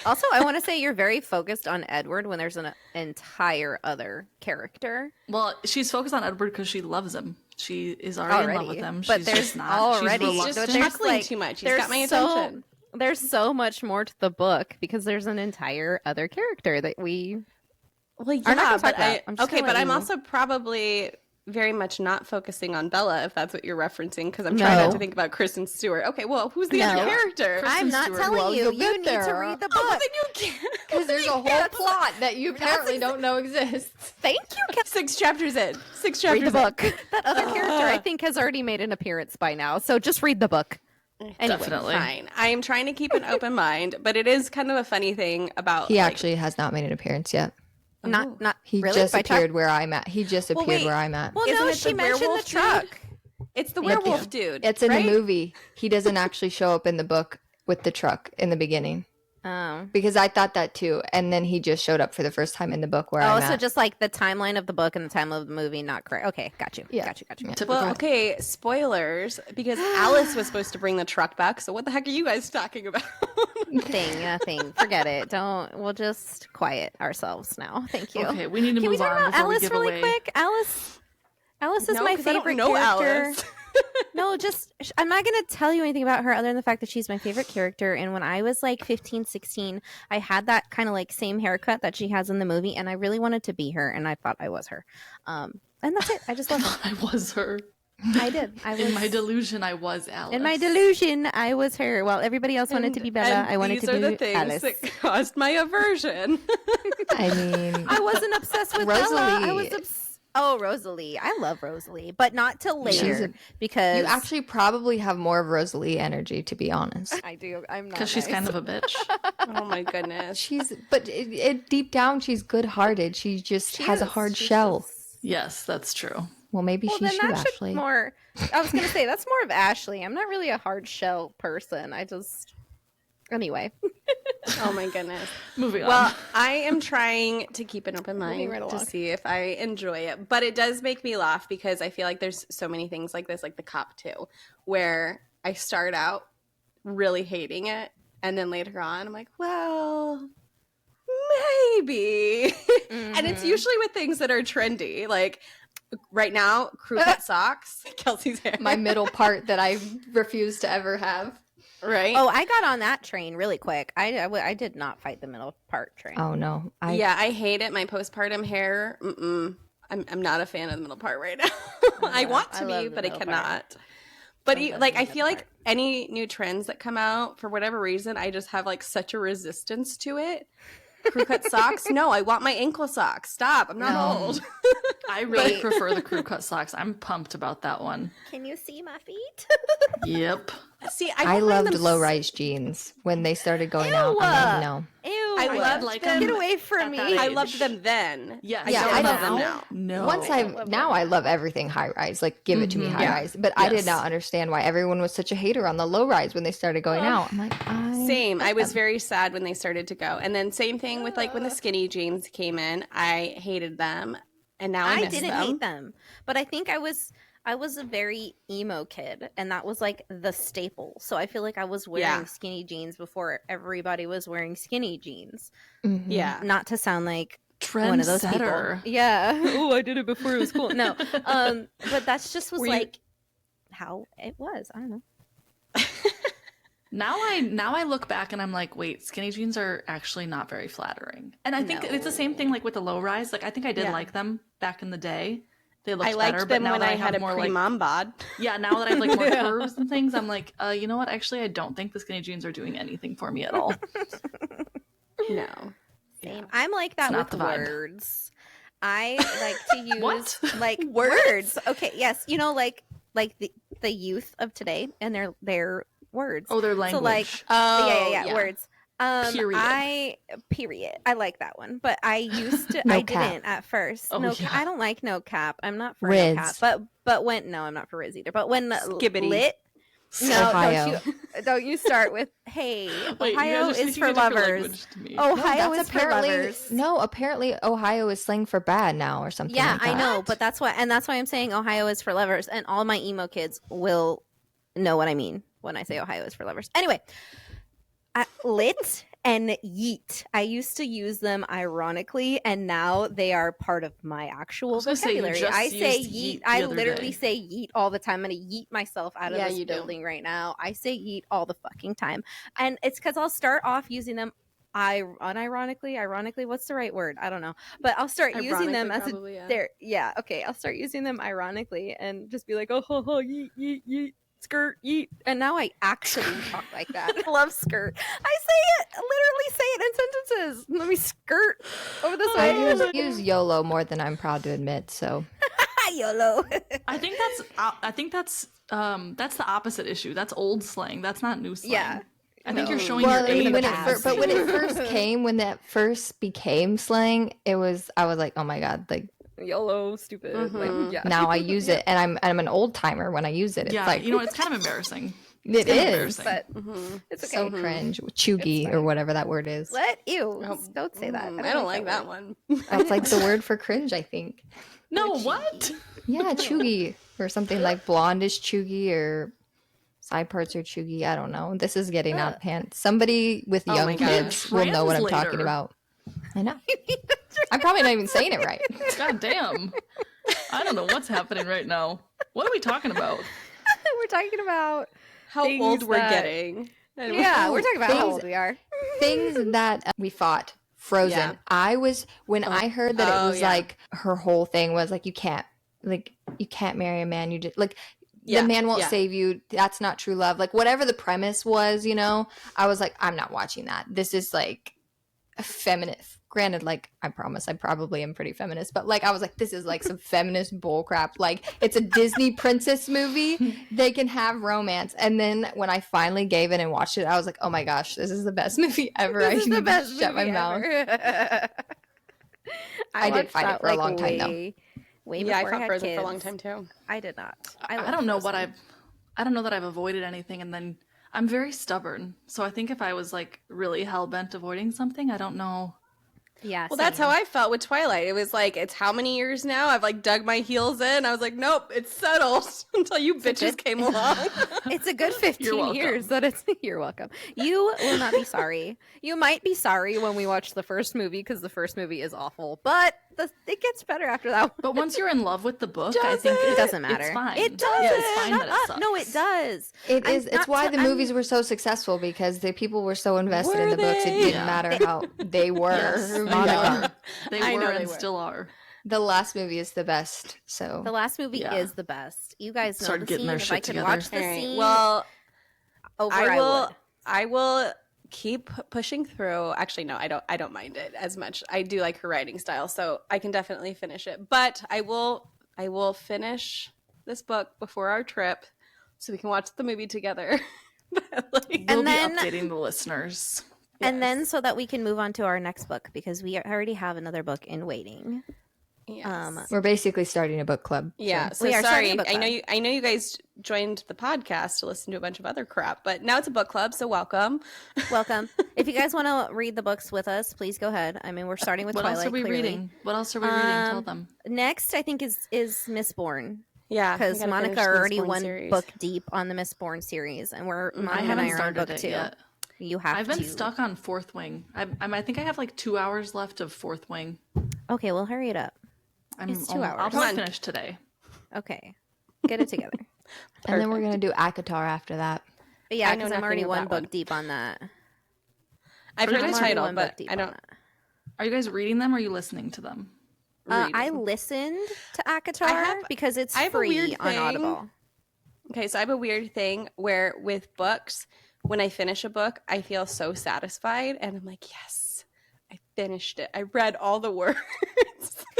Speaker 5: Also, I want to say you're very focused on Edward when there's an entire other character.
Speaker 3: Well, she's focused on Edward because she loves him. She is already in love with him.
Speaker 5: But
Speaker 3: She's
Speaker 5: there's
Speaker 3: just not.
Speaker 5: already
Speaker 3: She's
Speaker 2: Just
Speaker 3: reluctant.
Speaker 5: there's
Speaker 2: chuckling
Speaker 5: like-
Speaker 2: too much. He's
Speaker 5: there's
Speaker 2: got my
Speaker 5: so-
Speaker 2: attention.
Speaker 5: There's so much more to the book because there's an entire other character that we
Speaker 2: Well,
Speaker 5: Are not
Speaker 2: yeah,
Speaker 5: gonna talk
Speaker 2: but
Speaker 5: about. I'm just
Speaker 2: okay,
Speaker 5: gonna
Speaker 2: but
Speaker 5: let
Speaker 2: I'm
Speaker 5: you-
Speaker 2: also probably very much not focusing on Bella, if that's what you're referencing, because I'm
Speaker 5: No.
Speaker 2: trying not to think about Kristen Stewart. Okay, well, who's the other
Speaker 5: No.
Speaker 2: character?
Speaker 3: Kristen
Speaker 5: I'm not
Speaker 3: Stewart.
Speaker 5: telling
Speaker 4: Well,
Speaker 5: you.
Speaker 4: you'll
Speaker 5: You
Speaker 4: get
Speaker 5: need to
Speaker 4: there.
Speaker 5: read the
Speaker 2: Oh, well,
Speaker 5: book.
Speaker 2: then you can't.
Speaker 4: Because there's a whole plot that you apparently don't know exists.
Speaker 5: Thank you.
Speaker 2: 6 chapters in. 6 chapters
Speaker 5: Read the
Speaker 2: in.
Speaker 5: book. That other character, I think, has already made an appearance by now. So just read the book. Anyway,
Speaker 3: Definitely.
Speaker 2: Fine. I am trying to keep an open mind, but it is kind of a funny thing about
Speaker 4: He
Speaker 2: like,
Speaker 4: actually has not made an appearance yet.
Speaker 5: not
Speaker 4: He
Speaker 5: really
Speaker 4: just
Speaker 5: by Chuck?
Speaker 4: appeared where I'm at. He just appeared
Speaker 2: wait.
Speaker 4: where I'm at.
Speaker 5: Well,
Speaker 2: Isn't
Speaker 5: no,
Speaker 2: it
Speaker 5: she
Speaker 2: the
Speaker 5: mentioned the
Speaker 2: werewolf dude?
Speaker 5: truck.
Speaker 2: It's the
Speaker 4: Yep.
Speaker 2: werewolf dude.
Speaker 4: It's in
Speaker 2: right?
Speaker 4: the movie. He doesn't actually show up in the book with the truck in the beginning.
Speaker 5: Oh.
Speaker 4: Because I thought that too. And then he just showed up for the first time in the book where I'm
Speaker 5: so
Speaker 4: at.
Speaker 5: just like the timeline of the book and the timeline of the movie, not correct. Okay, got you.
Speaker 4: Yeah.
Speaker 5: Got you.
Speaker 3: Typical.
Speaker 2: Well, okay, spoilers, because Alice was supposed to bring the truck back, so what the heck are you guys talking about?
Speaker 5: Nothing. Forget it. We'll just quiet ourselves now. Thank you.
Speaker 3: Okay, we need to
Speaker 5: Can we
Speaker 3: move
Speaker 5: talk
Speaker 3: on
Speaker 5: about
Speaker 3: before we
Speaker 5: Alice
Speaker 3: give
Speaker 5: really
Speaker 3: away.
Speaker 5: quick? Alice is
Speaker 2: No,
Speaker 5: my
Speaker 2: 'cause I don't
Speaker 5: favorite
Speaker 2: know
Speaker 5: character.
Speaker 2: Alice.
Speaker 5: No, I'm not going to tell you anything about her other than the fact that she's my favorite character. And when I was like 15, 16, I had that kind of like same haircut that she has in the movie. And I really wanted to be her. And I thought I was her. And that's it. I just love her.
Speaker 3: I was her.
Speaker 5: I did. I was,
Speaker 3: In my delusion, I was Alice.
Speaker 5: in my delusion, I was her. While everybody else wanted to be Bella,
Speaker 2: And
Speaker 5: I wanted
Speaker 2: these
Speaker 5: to
Speaker 2: are
Speaker 5: be
Speaker 2: the things
Speaker 5: Alice.
Speaker 2: that caused my aversion.
Speaker 4: I mean,
Speaker 5: I wasn't obsessed with Bella. I was
Speaker 4: Rosalie.
Speaker 5: Oh, Rosalie. I love Rosalie, but not till later because
Speaker 4: you actually probably have more of Rosalie energy, to be honest.
Speaker 5: I do. I'm not
Speaker 3: Because she's kind of a bitch.
Speaker 2: Oh my goodness.
Speaker 4: But deep down, she's good-hearted. She just has a hard shell.
Speaker 3: Yes, that's true.
Speaker 4: Well, maybe
Speaker 5: Well,
Speaker 4: she's
Speaker 5: then
Speaker 4: you,
Speaker 5: that should
Speaker 4: Ashley.
Speaker 5: more. I was gonna say that's more of Ashley. I'm not really a hard shell person. I just anyway.
Speaker 2: Oh my goodness.
Speaker 3: Moving on.
Speaker 2: Well, I am trying to keep an open mind
Speaker 5: right
Speaker 2: to
Speaker 5: along.
Speaker 2: see if I enjoy it. But it does make me laugh because I feel like there's so many things like this, like the cop too, where I start out really hating it. And then later on, I'm like, well, maybe. And it's usually with things that are trendy. Like right now, crew cut socks, Kelsey's hair.
Speaker 4: My middle part that I refuse to ever have.
Speaker 2: Right?
Speaker 5: Oh, I got on that train really quick. I did not fight the middle part train.
Speaker 4: Oh, no.
Speaker 2: Yeah, I hate it. My postpartum hair. I'm not a fan of the middle part right now. I want to
Speaker 5: love
Speaker 2: be,
Speaker 5: the
Speaker 2: but I
Speaker 5: middle
Speaker 2: cannot.
Speaker 5: part.
Speaker 2: But
Speaker 5: Love
Speaker 2: like,
Speaker 5: the
Speaker 2: I
Speaker 5: middle
Speaker 2: feel like
Speaker 5: part.
Speaker 2: any new trends that come out, for whatever reason, I just have like such a resistance to it. Crew cut socks? No, I want my ankle socks. Stop. I'm not
Speaker 4: No.
Speaker 2: old.
Speaker 3: I really prefer the crew cut socks. I'm pumped about that one.
Speaker 5: Can you see my feet?
Speaker 3: Yep.
Speaker 2: See,
Speaker 4: I
Speaker 2: don't mind
Speaker 4: loved
Speaker 2: them
Speaker 4: low-rise jeans when they started going out. I'm like, no.
Speaker 5: Ew!
Speaker 2: I loved
Speaker 3: like
Speaker 2: them.
Speaker 3: them
Speaker 5: Get away from
Speaker 3: at
Speaker 5: me!
Speaker 3: that
Speaker 2: I
Speaker 3: age.
Speaker 2: loved them then.
Speaker 3: Yes.
Speaker 2: I
Speaker 4: Yeah,
Speaker 2: don't
Speaker 4: I
Speaker 2: love them
Speaker 4: don't-
Speaker 2: now.
Speaker 3: No.
Speaker 4: Once I love everything high-rise. Like, give it to me
Speaker 3: Mhm.
Speaker 4: high-rise. But I
Speaker 3: Yes.
Speaker 4: did not understand why everyone was such a hater on the low-rise when they started going out. I'm like,
Speaker 2: Same. I was very sad when they started to go. And then same thing with like when the skinny jeans came in. I hated them. And now I
Speaker 5: I
Speaker 2: miss
Speaker 5: didn't
Speaker 2: them.
Speaker 5: hate them, but I think I was a very emo kid, and that was like the staple. So I feel like I was wearing
Speaker 2: Yeah.
Speaker 5: skinny jeans before everybody was wearing skinny jeans.
Speaker 4: Mhm.
Speaker 2: Yeah.
Speaker 5: Not to sound like one of those people.
Speaker 3: Trendsetter.
Speaker 5: Yeah. Oh, I did it before it was cool. No. But that's just was
Speaker 2: Were you-
Speaker 5: like how it was. I don't know.
Speaker 3: Now I look back and I'm like, wait, skinny jeans are actually not very flattering. And I think it's the same thing like with the low rise. Like I think I did
Speaker 2: Yeah.
Speaker 3: like them back in the day. They looked
Speaker 2: I liked
Speaker 3: better,
Speaker 2: them
Speaker 3: but now
Speaker 2: when
Speaker 3: that
Speaker 2: I had
Speaker 3: have
Speaker 2: a
Speaker 3: more like
Speaker 2: pre-mom bod.
Speaker 3: yeah, now that I have like more curves and things, I'm like, you know what? Actually, I don't think the skinny jeans are doing anything for me at all.
Speaker 2: No.
Speaker 5: Same. I'm like that
Speaker 3: It's not
Speaker 5: with
Speaker 3: the vibe.
Speaker 5: words. I like to use
Speaker 3: What?
Speaker 5: like words. Okay, yes, you know, like the youth of today and their words.
Speaker 3: Oh, their language.
Speaker 5: So like,
Speaker 2: Oh,
Speaker 5: yeah, words.
Speaker 3: Period.
Speaker 5: Period. I like that one, but I used to.
Speaker 4: No
Speaker 5: I
Speaker 4: cap.
Speaker 5: didn't at first.
Speaker 3: Oh,
Speaker 5: no,
Speaker 3: yeah.
Speaker 5: I don't like no cap. I'm not for
Speaker 4: Riz.
Speaker 5: no cap. But when no, I'm not for Riz either. But when
Speaker 2: Skibbity.
Speaker 5: lit. No,
Speaker 4: Ohio.
Speaker 5: don't you start with hey.
Speaker 3: Wait, you
Speaker 5: Ohio
Speaker 3: guys are
Speaker 5: is
Speaker 3: speaking
Speaker 5: for
Speaker 3: a different
Speaker 5: lovers.
Speaker 3: language to me.
Speaker 5: Ohio
Speaker 4: that's
Speaker 5: is for lovers.
Speaker 4: apparently Ohio is slang for bad now or something.
Speaker 5: Yeah,
Speaker 4: like
Speaker 5: I
Speaker 4: that.
Speaker 5: know, but that's why I'm saying Ohio is for lovers, and all my emo kids will know what I mean when I say Ohio is for lovers. Anyway, lit and yeet. I used to use them ironically, and now they are part of my actual
Speaker 3: was gonna say, you
Speaker 5: vocabulary.
Speaker 3: just
Speaker 5: I say
Speaker 3: used
Speaker 5: yeet.
Speaker 3: yeet the
Speaker 5: I
Speaker 3: other
Speaker 5: literally
Speaker 3: day.
Speaker 5: say yeet all the time. I'm gonna yeet myself out of
Speaker 2: Yeah,
Speaker 5: this
Speaker 2: you do.
Speaker 5: building right now. I say yeet all the fucking time, and it's because I'll start off using them. Ironically, what's the right word? I don't know, but I'll start using them as
Speaker 2: Probably, yeah.
Speaker 5: they're okay. I'll start using them ironically and just be like, oh, ho, ho, yeet, yeet, yeet, skirt, yeet. And now I actually talk like that. I love skirt. I literally say it in sentences. Let me skirt over this way.
Speaker 4: I use YOLO more than I'm proud to admit. So
Speaker 5: YOLO.
Speaker 3: I think that's the opposite issue. That's old slang. That's not new slang.
Speaker 5: Yeah.
Speaker 3: I think you're showing
Speaker 4: well,
Speaker 3: your
Speaker 4: I mean,
Speaker 3: age.
Speaker 4: when it first came, when that first became slang, I was like, oh my god, like
Speaker 5: YOLO, stupid.
Speaker 2: Mhm.
Speaker 5: Like, yeah.
Speaker 4: now I use it, and I'm an old timer when I use it. It's
Speaker 3: Yeah,
Speaker 4: like
Speaker 3: you know, it's kind of embarrassing.
Speaker 4: It is.
Speaker 3: embarrassing.
Speaker 5: but
Speaker 2: Mhm.
Speaker 5: it's
Speaker 4: So
Speaker 5: okay.
Speaker 4: cringe.
Speaker 5: It's
Speaker 4: Chuggy or
Speaker 5: fine.
Speaker 4: whatever that word is.
Speaker 5: What? Ew.
Speaker 2: Oh,
Speaker 5: Don't say that.
Speaker 2: I don't like that
Speaker 5: word.
Speaker 2: one.
Speaker 4: That's like the word for cringe, I think.
Speaker 3: No, what?
Speaker 4: Yeah, chuggy. Or something like blonde is chuggy or side parts are chuggy. I don't know. This is getting out of hand. Somebody with
Speaker 2: Oh
Speaker 4: young
Speaker 2: my gosh.
Speaker 4: kids will know what I'm talking
Speaker 3: Translator.
Speaker 4: about. I know. I'm probably not even saying it right.
Speaker 3: God damn. I don't know what's happening right now. What are we talking about?
Speaker 5: We're talking about
Speaker 2: How
Speaker 5: things
Speaker 2: old we're
Speaker 5: that-
Speaker 2: getting.
Speaker 5: Yeah, we're talking about how
Speaker 4: Things-
Speaker 5: old we are.
Speaker 4: Things that we fought. Frozen.
Speaker 2: Yeah.
Speaker 4: I heard that it was
Speaker 2: yeah.
Speaker 4: like her whole thing was like you can't marry a man. You just like
Speaker 2: Yeah,
Speaker 4: the man won't
Speaker 2: yeah.
Speaker 4: save you. That's not true love. Like whatever the premise was, I was like, I'm not watching that. This is like a feminist. Granted, like I promise, I probably am pretty feminist, but like I was like, this is like some feminist bullcrap. Like it's a Disney princess movie. They can have romance. And then when I finally gave it and watched it, I was like, oh my gosh, this is the best movie ever. I
Speaker 5: This is
Speaker 4: need
Speaker 5: the
Speaker 4: to
Speaker 5: best
Speaker 4: shut my
Speaker 5: movie
Speaker 4: mouth.
Speaker 5: ever.
Speaker 4: I did
Speaker 5: watched
Speaker 4: find it
Speaker 5: that,
Speaker 4: for a long time, though.
Speaker 5: Way
Speaker 2: Yeah, I
Speaker 5: before
Speaker 2: fought
Speaker 5: had
Speaker 2: Frozen
Speaker 5: kids.
Speaker 2: for a long time too.
Speaker 5: I did not.
Speaker 3: I don't know what I don't know that I've avoided anything, and then I'm very stubborn. So I think if I was like really hell bent avoiding something, I don't know.
Speaker 5: Yeah.
Speaker 2: Well, that's
Speaker 5: same.
Speaker 2: how I felt with Twilight. It was like, it's how many years now? I've like dug my heels in. I was like, nope, it's settled until you bitches came along.
Speaker 5: It's a good 15
Speaker 3: welcome.
Speaker 5: years that it's. You're welcome. You will not be sorry. You might be sorry when we watch the first movie because the first movie is awful, but it gets better after that one.
Speaker 3: But once you're in love with the book, I
Speaker 2: Does
Speaker 3: think
Speaker 5: It doesn't matter.
Speaker 3: It's fine.
Speaker 5: It doesn't.
Speaker 3: Yeah, it's fine that it
Speaker 5: Shut up.
Speaker 3: sucks.
Speaker 5: No, it does.
Speaker 4: It
Speaker 5: I'm
Speaker 4: is. It's
Speaker 5: not
Speaker 4: why
Speaker 5: t-
Speaker 4: the
Speaker 5: I'm-
Speaker 4: movies were so successful because the people were so invested in
Speaker 2: Were
Speaker 4: the books. It
Speaker 2: they?
Speaker 4: didn't
Speaker 3: Yeah.
Speaker 4: matter how they were.
Speaker 3: Yes, they
Speaker 4: Monica.
Speaker 3: are. They
Speaker 2: I
Speaker 3: were
Speaker 2: know
Speaker 3: and
Speaker 2: they were.
Speaker 3: still are.
Speaker 4: The last movie is the best. So
Speaker 5: The last movie
Speaker 3: Yeah.
Speaker 5: is the best. You guys know
Speaker 3: Start
Speaker 5: the
Speaker 3: getting
Speaker 5: scene.
Speaker 3: their
Speaker 5: If
Speaker 3: shit
Speaker 5: I could
Speaker 3: together.
Speaker 5: watch the
Speaker 2: All right,
Speaker 5: scene,
Speaker 2: well,
Speaker 5: over
Speaker 2: I
Speaker 5: I
Speaker 2: will.
Speaker 5: would.
Speaker 2: I will keep pushing through. Actually, no, I don't. I don't mind it as much. I do like her writing style, so I can definitely finish it. But I will. I will finish this book before our trip, so we can watch the movie together. Like,
Speaker 3: We'll
Speaker 5: then-
Speaker 3: be updating the listeners.
Speaker 5: And then
Speaker 2: yes,
Speaker 5: so that we can move on to our next book because we already have another book in waiting.
Speaker 2: yes.
Speaker 4: we're basically starting a book club.
Speaker 2: Yeah,
Speaker 4: so-
Speaker 2: so
Speaker 5: We are starting
Speaker 2: sorry.
Speaker 5: a book
Speaker 2: I know
Speaker 5: club.
Speaker 2: you. I know you guys joined the podcast to listen to a bunch of other crap, but now it's a book club, so welcome.
Speaker 5: Welcome. If you guys want to read the books with us, please go ahead. I mean, we're starting with
Speaker 3: What
Speaker 5: Twilight.
Speaker 3: else are we
Speaker 5: clearly.
Speaker 3: reading? What else are we reading? Tell them.
Speaker 5: Next, I think is Mistborn
Speaker 2: Yeah,
Speaker 5: because
Speaker 2: we gotta
Speaker 5: Monica
Speaker 2: finish the
Speaker 5: already
Speaker 2: Mistborn
Speaker 5: one
Speaker 2: series.
Speaker 5: book deep on the Mistborn series, and we're
Speaker 2: Mhm.
Speaker 5: Monica
Speaker 3: I
Speaker 5: and
Speaker 3: haven't
Speaker 5: I are on
Speaker 3: started
Speaker 5: book
Speaker 3: it
Speaker 5: 2.
Speaker 3: yet.
Speaker 5: You have
Speaker 3: I've been
Speaker 5: to.
Speaker 3: stuck on Fourth Wing. I think I have like 2 hours left of Fourth Wing.
Speaker 5: Okay, well, hurry it up. It's 2 hours.
Speaker 3: I'll
Speaker 2: Come
Speaker 3: probably
Speaker 2: on.
Speaker 3: finish today.
Speaker 5: Okay, get it together.
Speaker 4: and then we're gonna do Akatar after that.
Speaker 5: But yeah,
Speaker 2: I know
Speaker 5: because I'm already
Speaker 2: nothing of
Speaker 5: one
Speaker 2: that
Speaker 5: book
Speaker 2: one.
Speaker 5: deep on that.
Speaker 2: I've
Speaker 3: Are
Speaker 2: heard
Speaker 3: you
Speaker 2: the
Speaker 3: guys
Speaker 2: title,
Speaker 5: one book
Speaker 2: but
Speaker 5: deep
Speaker 2: I
Speaker 5: on
Speaker 2: don't.
Speaker 5: that.
Speaker 3: Are you guys reading them or are you listening to them?
Speaker 5: I
Speaker 2: reading.
Speaker 5: listened to Akatar
Speaker 2: have-
Speaker 5: because it's
Speaker 2: I have a
Speaker 5: free
Speaker 2: weird
Speaker 5: on
Speaker 2: thing.
Speaker 5: Audible.
Speaker 2: Okay, so I have a weird thing where with books, when I finish a book, I feel so satisfied, and I'm like, yes, I finished it. I read all the words.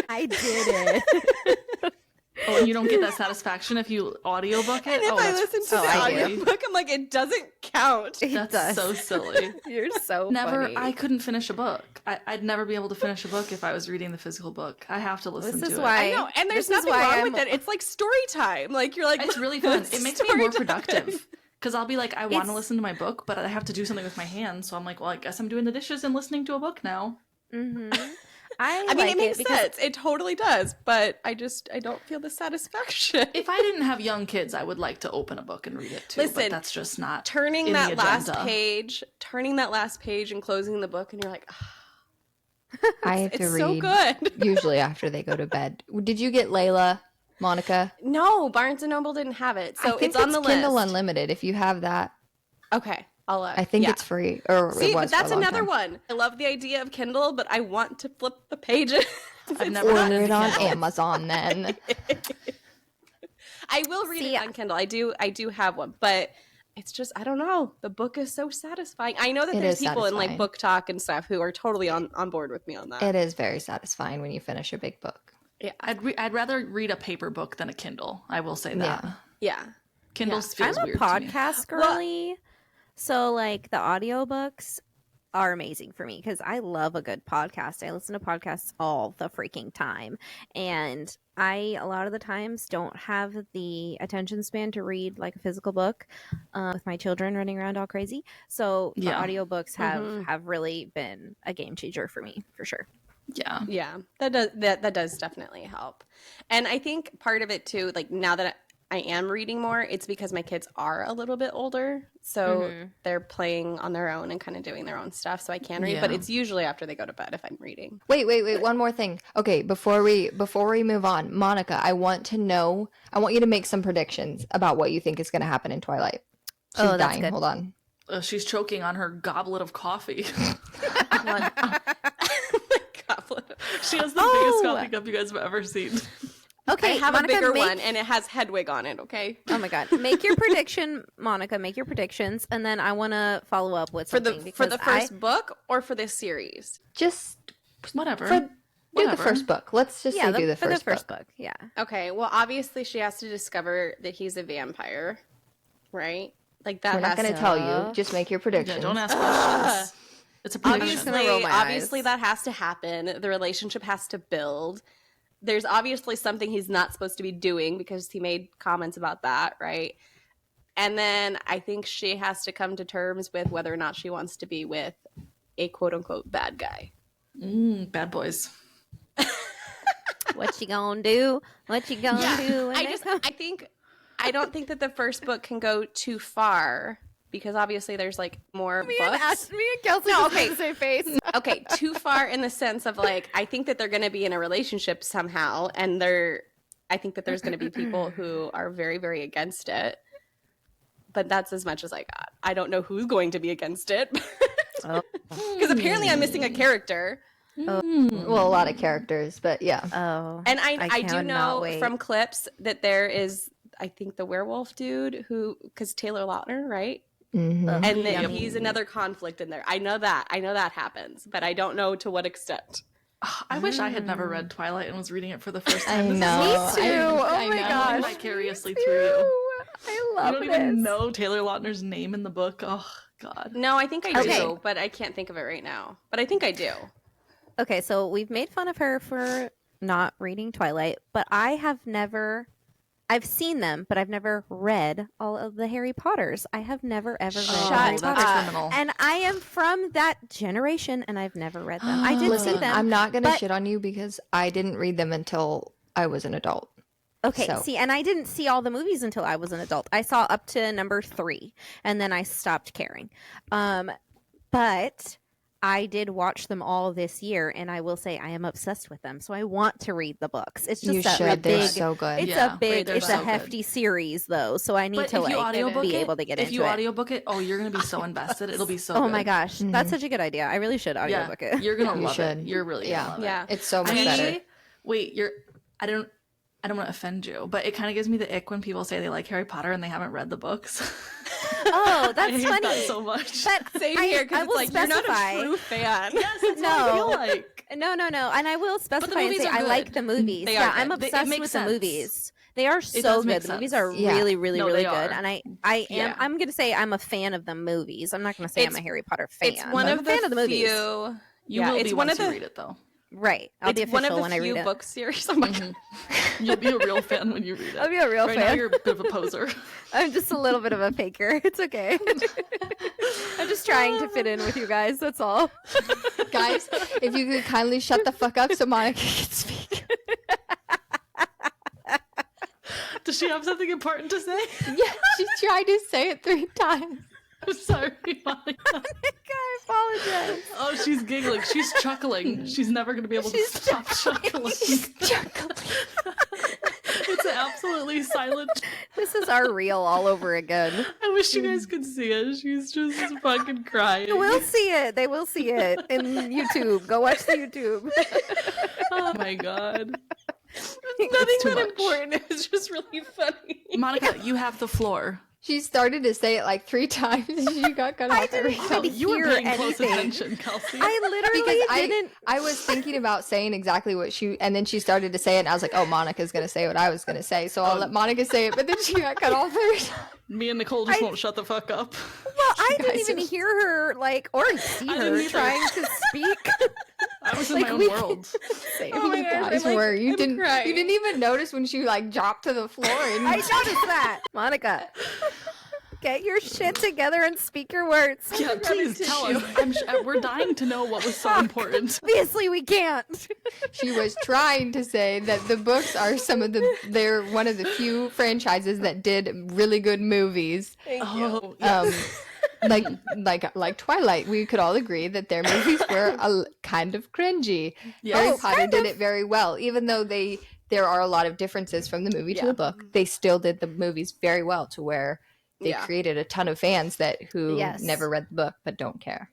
Speaker 5: I did it.
Speaker 3: Oh, and you don't get that satisfaction if you audiobook it?
Speaker 2: And if
Speaker 3: Oh,
Speaker 2: I
Speaker 3: that's
Speaker 2: listen to
Speaker 3: so
Speaker 2: the
Speaker 5: I do.
Speaker 3: silly.
Speaker 2: audiobook, I'm like, it doesn't count.
Speaker 5: It
Speaker 3: That's
Speaker 5: does.
Speaker 3: so silly.
Speaker 5: You're so
Speaker 3: Never,
Speaker 5: funny.
Speaker 3: I couldn't finish a book. I'd never be able to finish a book if I was reading the physical book. I have to listen
Speaker 5: This
Speaker 3: to
Speaker 5: is
Speaker 3: it.
Speaker 5: why
Speaker 2: I know, and there's
Speaker 5: This is
Speaker 2: nothing
Speaker 5: why
Speaker 2: wrong
Speaker 5: I'm-
Speaker 2: with it. It's like story time. Like you're like,
Speaker 3: It's really fun.
Speaker 2: it's
Speaker 3: It makes me more
Speaker 2: story time.
Speaker 3: productive. Because I'll be like, I want to
Speaker 5: It's-
Speaker 3: listen to my book, but I have to do something with my hands. So I'm like, well, I guess I'm doing the dishes and listening to a book now.
Speaker 5: Mm-hmm. I
Speaker 2: I mean,
Speaker 5: like
Speaker 2: it makes
Speaker 5: because
Speaker 2: sense. It totally does. But I don't feel the satisfaction.
Speaker 3: If I didn't have young kids, I would like to open a book and read it too.
Speaker 2: Listen,
Speaker 3: but that's just not
Speaker 2: turning
Speaker 3: in the
Speaker 2: that last
Speaker 3: agenda.
Speaker 2: page and closing the book, and you're like,
Speaker 4: I have to
Speaker 2: it's
Speaker 4: read
Speaker 2: so good.
Speaker 4: usually after they go to bed. Did you get Layla, Monica?
Speaker 2: No, Barnes and Noble didn't have it, so
Speaker 4: I think
Speaker 2: it's on the
Speaker 4: Kindle
Speaker 2: list.
Speaker 4: Unlimited. If you have that,
Speaker 2: Okay, I'll.
Speaker 4: I think
Speaker 2: yeah.
Speaker 4: it's free. Or
Speaker 2: See,
Speaker 4: it was
Speaker 2: but that's
Speaker 4: for a long
Speaker 2: another
Speaker 4: time.
Speaker 2: one. I love the idea of Kindle, but I want to flip the pages.
Speaker 3: I've never gotten
Speaker 4: Order it
Speaker 3: into
Speaker 4: on
Speaker 3: Kindle.
Speaker 4: Amazon then.
Speaker 2: I will read
Speaker 5: See,
Speaker 2: it on Kindle. I do have one, but it's just I don't know. The book is so satisfying. I know that
Speaker 4: It
Speaker 2: there's
Speaker 4: is
Speaker 2: people in like
Speaker 4: satisfying.
Speaker 2: book talk and stuff who are totally on board with me on that.
Speaker 4: It is very satisfying when you finish a big book.
Speaker 3: I'd rather read a paper book than a Kindle. I will say that.
Speaker 4: Yeah.
Speaker 2: Yeah.
Speaker 3: Kindle
Speaker 2: Yeah.
Speaker 3: feels
Speaker 5: I'm a
Speaker 3: weird to me.
Speaker 5: podcast girly. So like the audiobooks, are amazing for me because I love a good podcast. I listen to podcasts all the freaking time. And I, a lot of the times, don't have the attention span to read like a physical book with my children running around all crazy. So the audiobooks have really been a game changer for me, for sure.
Speaker 2: Yeah, that does definitely help. And I think part of it too, like now that I am reading more, it's because my kids are a little bit older, so they're playing on their own and kind of doing their own stuff, so I can read, but it's usually after they go to bed if I'm reading.
Speaker 4: Wait, one more thing. Okay, before we move on, Monica, I want you to make some predictions about what you think is going to happen in Twilight. She's dying.
Speaker 5: Good.
Speaker 4: Hold on.
Speaker 3: She's choking on her goblet of coffee. She has the biggest coffee cup you guys have ever seen.
Speaker 5: Okay,
Speaker 2: I have
Speaker 5: Monica,
Speaker 2: a bigger one, and it has Hedwig on it, okay?
Speaker 5: Oh my god. Make your prediction, Monica. Make your predictions, and then I want to follow up with something.
Speaker 2: For the first book or for this series?
Speaker 4: Just
Speaker 3: whatever.
Speaker 4: Do the first book. Let's just say do the first book.
Speaker 5: Yeah.
Speaker 2: Okay, well, obviously she has to discover that he's a vampire, right? Like that.
Speaker 4: We're not going to tell you. Just make your predictions.
Speaker 3: Yeah, don't ask questions. It's a prediction.
Speaker 2: Obviously that has to happen. The relationship has to build. There's obviously something he's not supposed to be doing because he made comments about that, right? And then I think she has to come to terms with whether or not she wants to be with a quote-unquote bad guy.
Speaker 3: Bad boys.
Speaker 5: What you gonna do? What you gonna do?
Speaker 2: I don't think that the first book can go too far because obviously there's like more books.
Speaker 5: Me and Kelsie have the same face.
Speaker 2: Okay, too far in the sense of like I think that they're going to be in a relationship somehow, and I think that there's going to be people who are very, very against it. But that's as much as I got. I don't know who's going to be against it because apparently I'm missing a character.
Speaker 4: Well, a lot of characters, but yeah.
Speaker 5: Oh,
Speaker 2: and I do know from clips that there is, I think, the werewolf dude because Taylor Lautner, right?
Speaker 4: Mm-hmm.
Speaker 2: And then he's another conflict in there. I know that happens, but I don't know to what extent.
Speaker 3: I wish I had never read Twilight and was reading it for the first time.
Speaker 4: I know.
Speaker 5: Me too. Oh my gosh.
Speaker 3: Vicariously through you.
Speaker 5: I love
Speaker 3: You don't even know Taylor Lautner's name in the book. Oh, God.
Speaker 2: No, I think I do, but I can't think of it right now. But I think I do.
Speaker 5: Okay, so we've made fun of her for not reading Twilight, but I've seen them, but I've never read all of the Harry Potters. I have never, ever read Harry Potter.
Speaker 3: Criminal.
Speaker 5: And I am from that generation, and I've never read them. I did see them.
Speaker 4: I'm not going to shit on you because I didn't read them until I was an adult.
Speaker 5: Okay, see, and I didn't see all the movies until I was an adult. I saw up to number 3, and then I stopped caring. But I did watch them all this year, and I will say I am obsessed with them. So I want to read the books. It's just
Speaker 4: They're so good.
Speaker 5: It's a hefty series, though. So I need to be able to get into it.
Speaker 3: If you audiobook it, you're going to be so invested. It'll be so good.
Speaker 5: Oh my gosh. That's such a good idea. I really should audiobook it.
Speaker 3: You're going to love it. You're really going to love it.
Speaker 2: Yeah.
Speaker 4: It's so much better.
Speaker 3: Wait, I don't want to offend you, but it kind of gives me the ick when people say they like Harry Potter and they haven't read the books.
Speaker 5: Oh, that's
Speaker 3: I hate
Speaker 5: funny.
Speaker 3: that so much.
Speaker 5: But
Speaker 2: Same here, because it's like you're not a true fan.
Speaker 3: Yes, that's what I feel like.
Speaker 5: No. And I will specify and say I
Speaker 3: good.
Speaker 5: like the movies.
Speaker 2: They are
Speaker 5: I'm
Speaker 2: good.
Speaker 5: obsessed with the movies. They are so good. The movies are really, really, really good. And I'm going to say I'm a fan of the movies. I'm not going to say I'm a Harry Potter fan.
Speaker 2: It's one of the movies.
Speaker 3: You will be once you read it, though.
Speaker 5: Right. I'll be official when I read it.
Speaker 2: It's one of the few book series. Oh my God.
Speaker 3: You'll be a real fan when you read it.
Speaker 5: I'll be a real fan.
Speaker 3: Right now you're a bit of a poser.
Speaker 5: I'm just a little bit of a faker. It's okay. I'm just trying to fit in with you guys. That's all.
Speaker 4: Guys, if you could kindly shut the fuck up so Monica can speak.
Speaker 3: Does she have something important to say?
Speaker 4: Yeah, she tried to say it 3 times.
Speaker 3: I'm sorry, Monica.
Speaker 5: I apologize.
Speaker 3: Oh, she's giggling. She's chuckling. She's never going to be able to stop chuckling.
Speaker 4: She's chuckling.
Speaker 3: It's absolutely silent.
Speaker 5: This is our reel all over again.
Speaker 3: I wish you guys could see it. She's just fucking crying.
Speaker 5: We'll see it. They will see it in YouTube. Go watch the YouTube.
Speaker 3: Oh my God.
Speaker 2: Nothing that important. It's just really funny.
Speaker 3: Monica, you have the floor.
Speaker 4: She started to say it like 3 times and she got cut off every time.
Speaker 3: You were
Speaker 5: hear
Speaker 3: paying close
Speaker 5: anything.
Speaker 3: attention, Kelsie.
Speaker 5: I literally didn't.
Speaker 4: I was thinking about saying exactly what and then she started to say it, and I was like, oh, Monica's going to say what I was going to say, so I'll let Monica say it, but then she got cut off every time.
Speaker 3: Me and Nicole just won't shut the fuck up.
Speaker 5: Well, I didn't even hear her, like, or see
Speaker 3: I
Speaker 5: her
Speaker 3: didn't either.
Speaker 5: trying to speak.
Speaker 3: I was in
Speaker 5: Like,
Speaker 3: my own
Speaker 5: we-
Speaker 3: world.
Speaker 4: Oh my guys were. You didn't even notice when she like dropped to the floor. And
Speaker 5: I noticed that. Monica, get your shit together and speak your words.
Speaker 3: Yeah, please tell us. We're dying to know what was so important.
Speaker 5: Obviously, we can't.
Speaker 4: she was trying to say that the books are they're one of the few franchises that did really good movies.
Speaker 3: Oh, yeah.
Speaker 4: Like Twilight, we could all agree that their movies were kind of cringy.
Speaker 3: Yes.
Speaker 4: Harry Potter did it very well, even though there are a lot of differences from the movie to the book. They still did the movies very well to where they created a ton of fans who never read the book but don't care.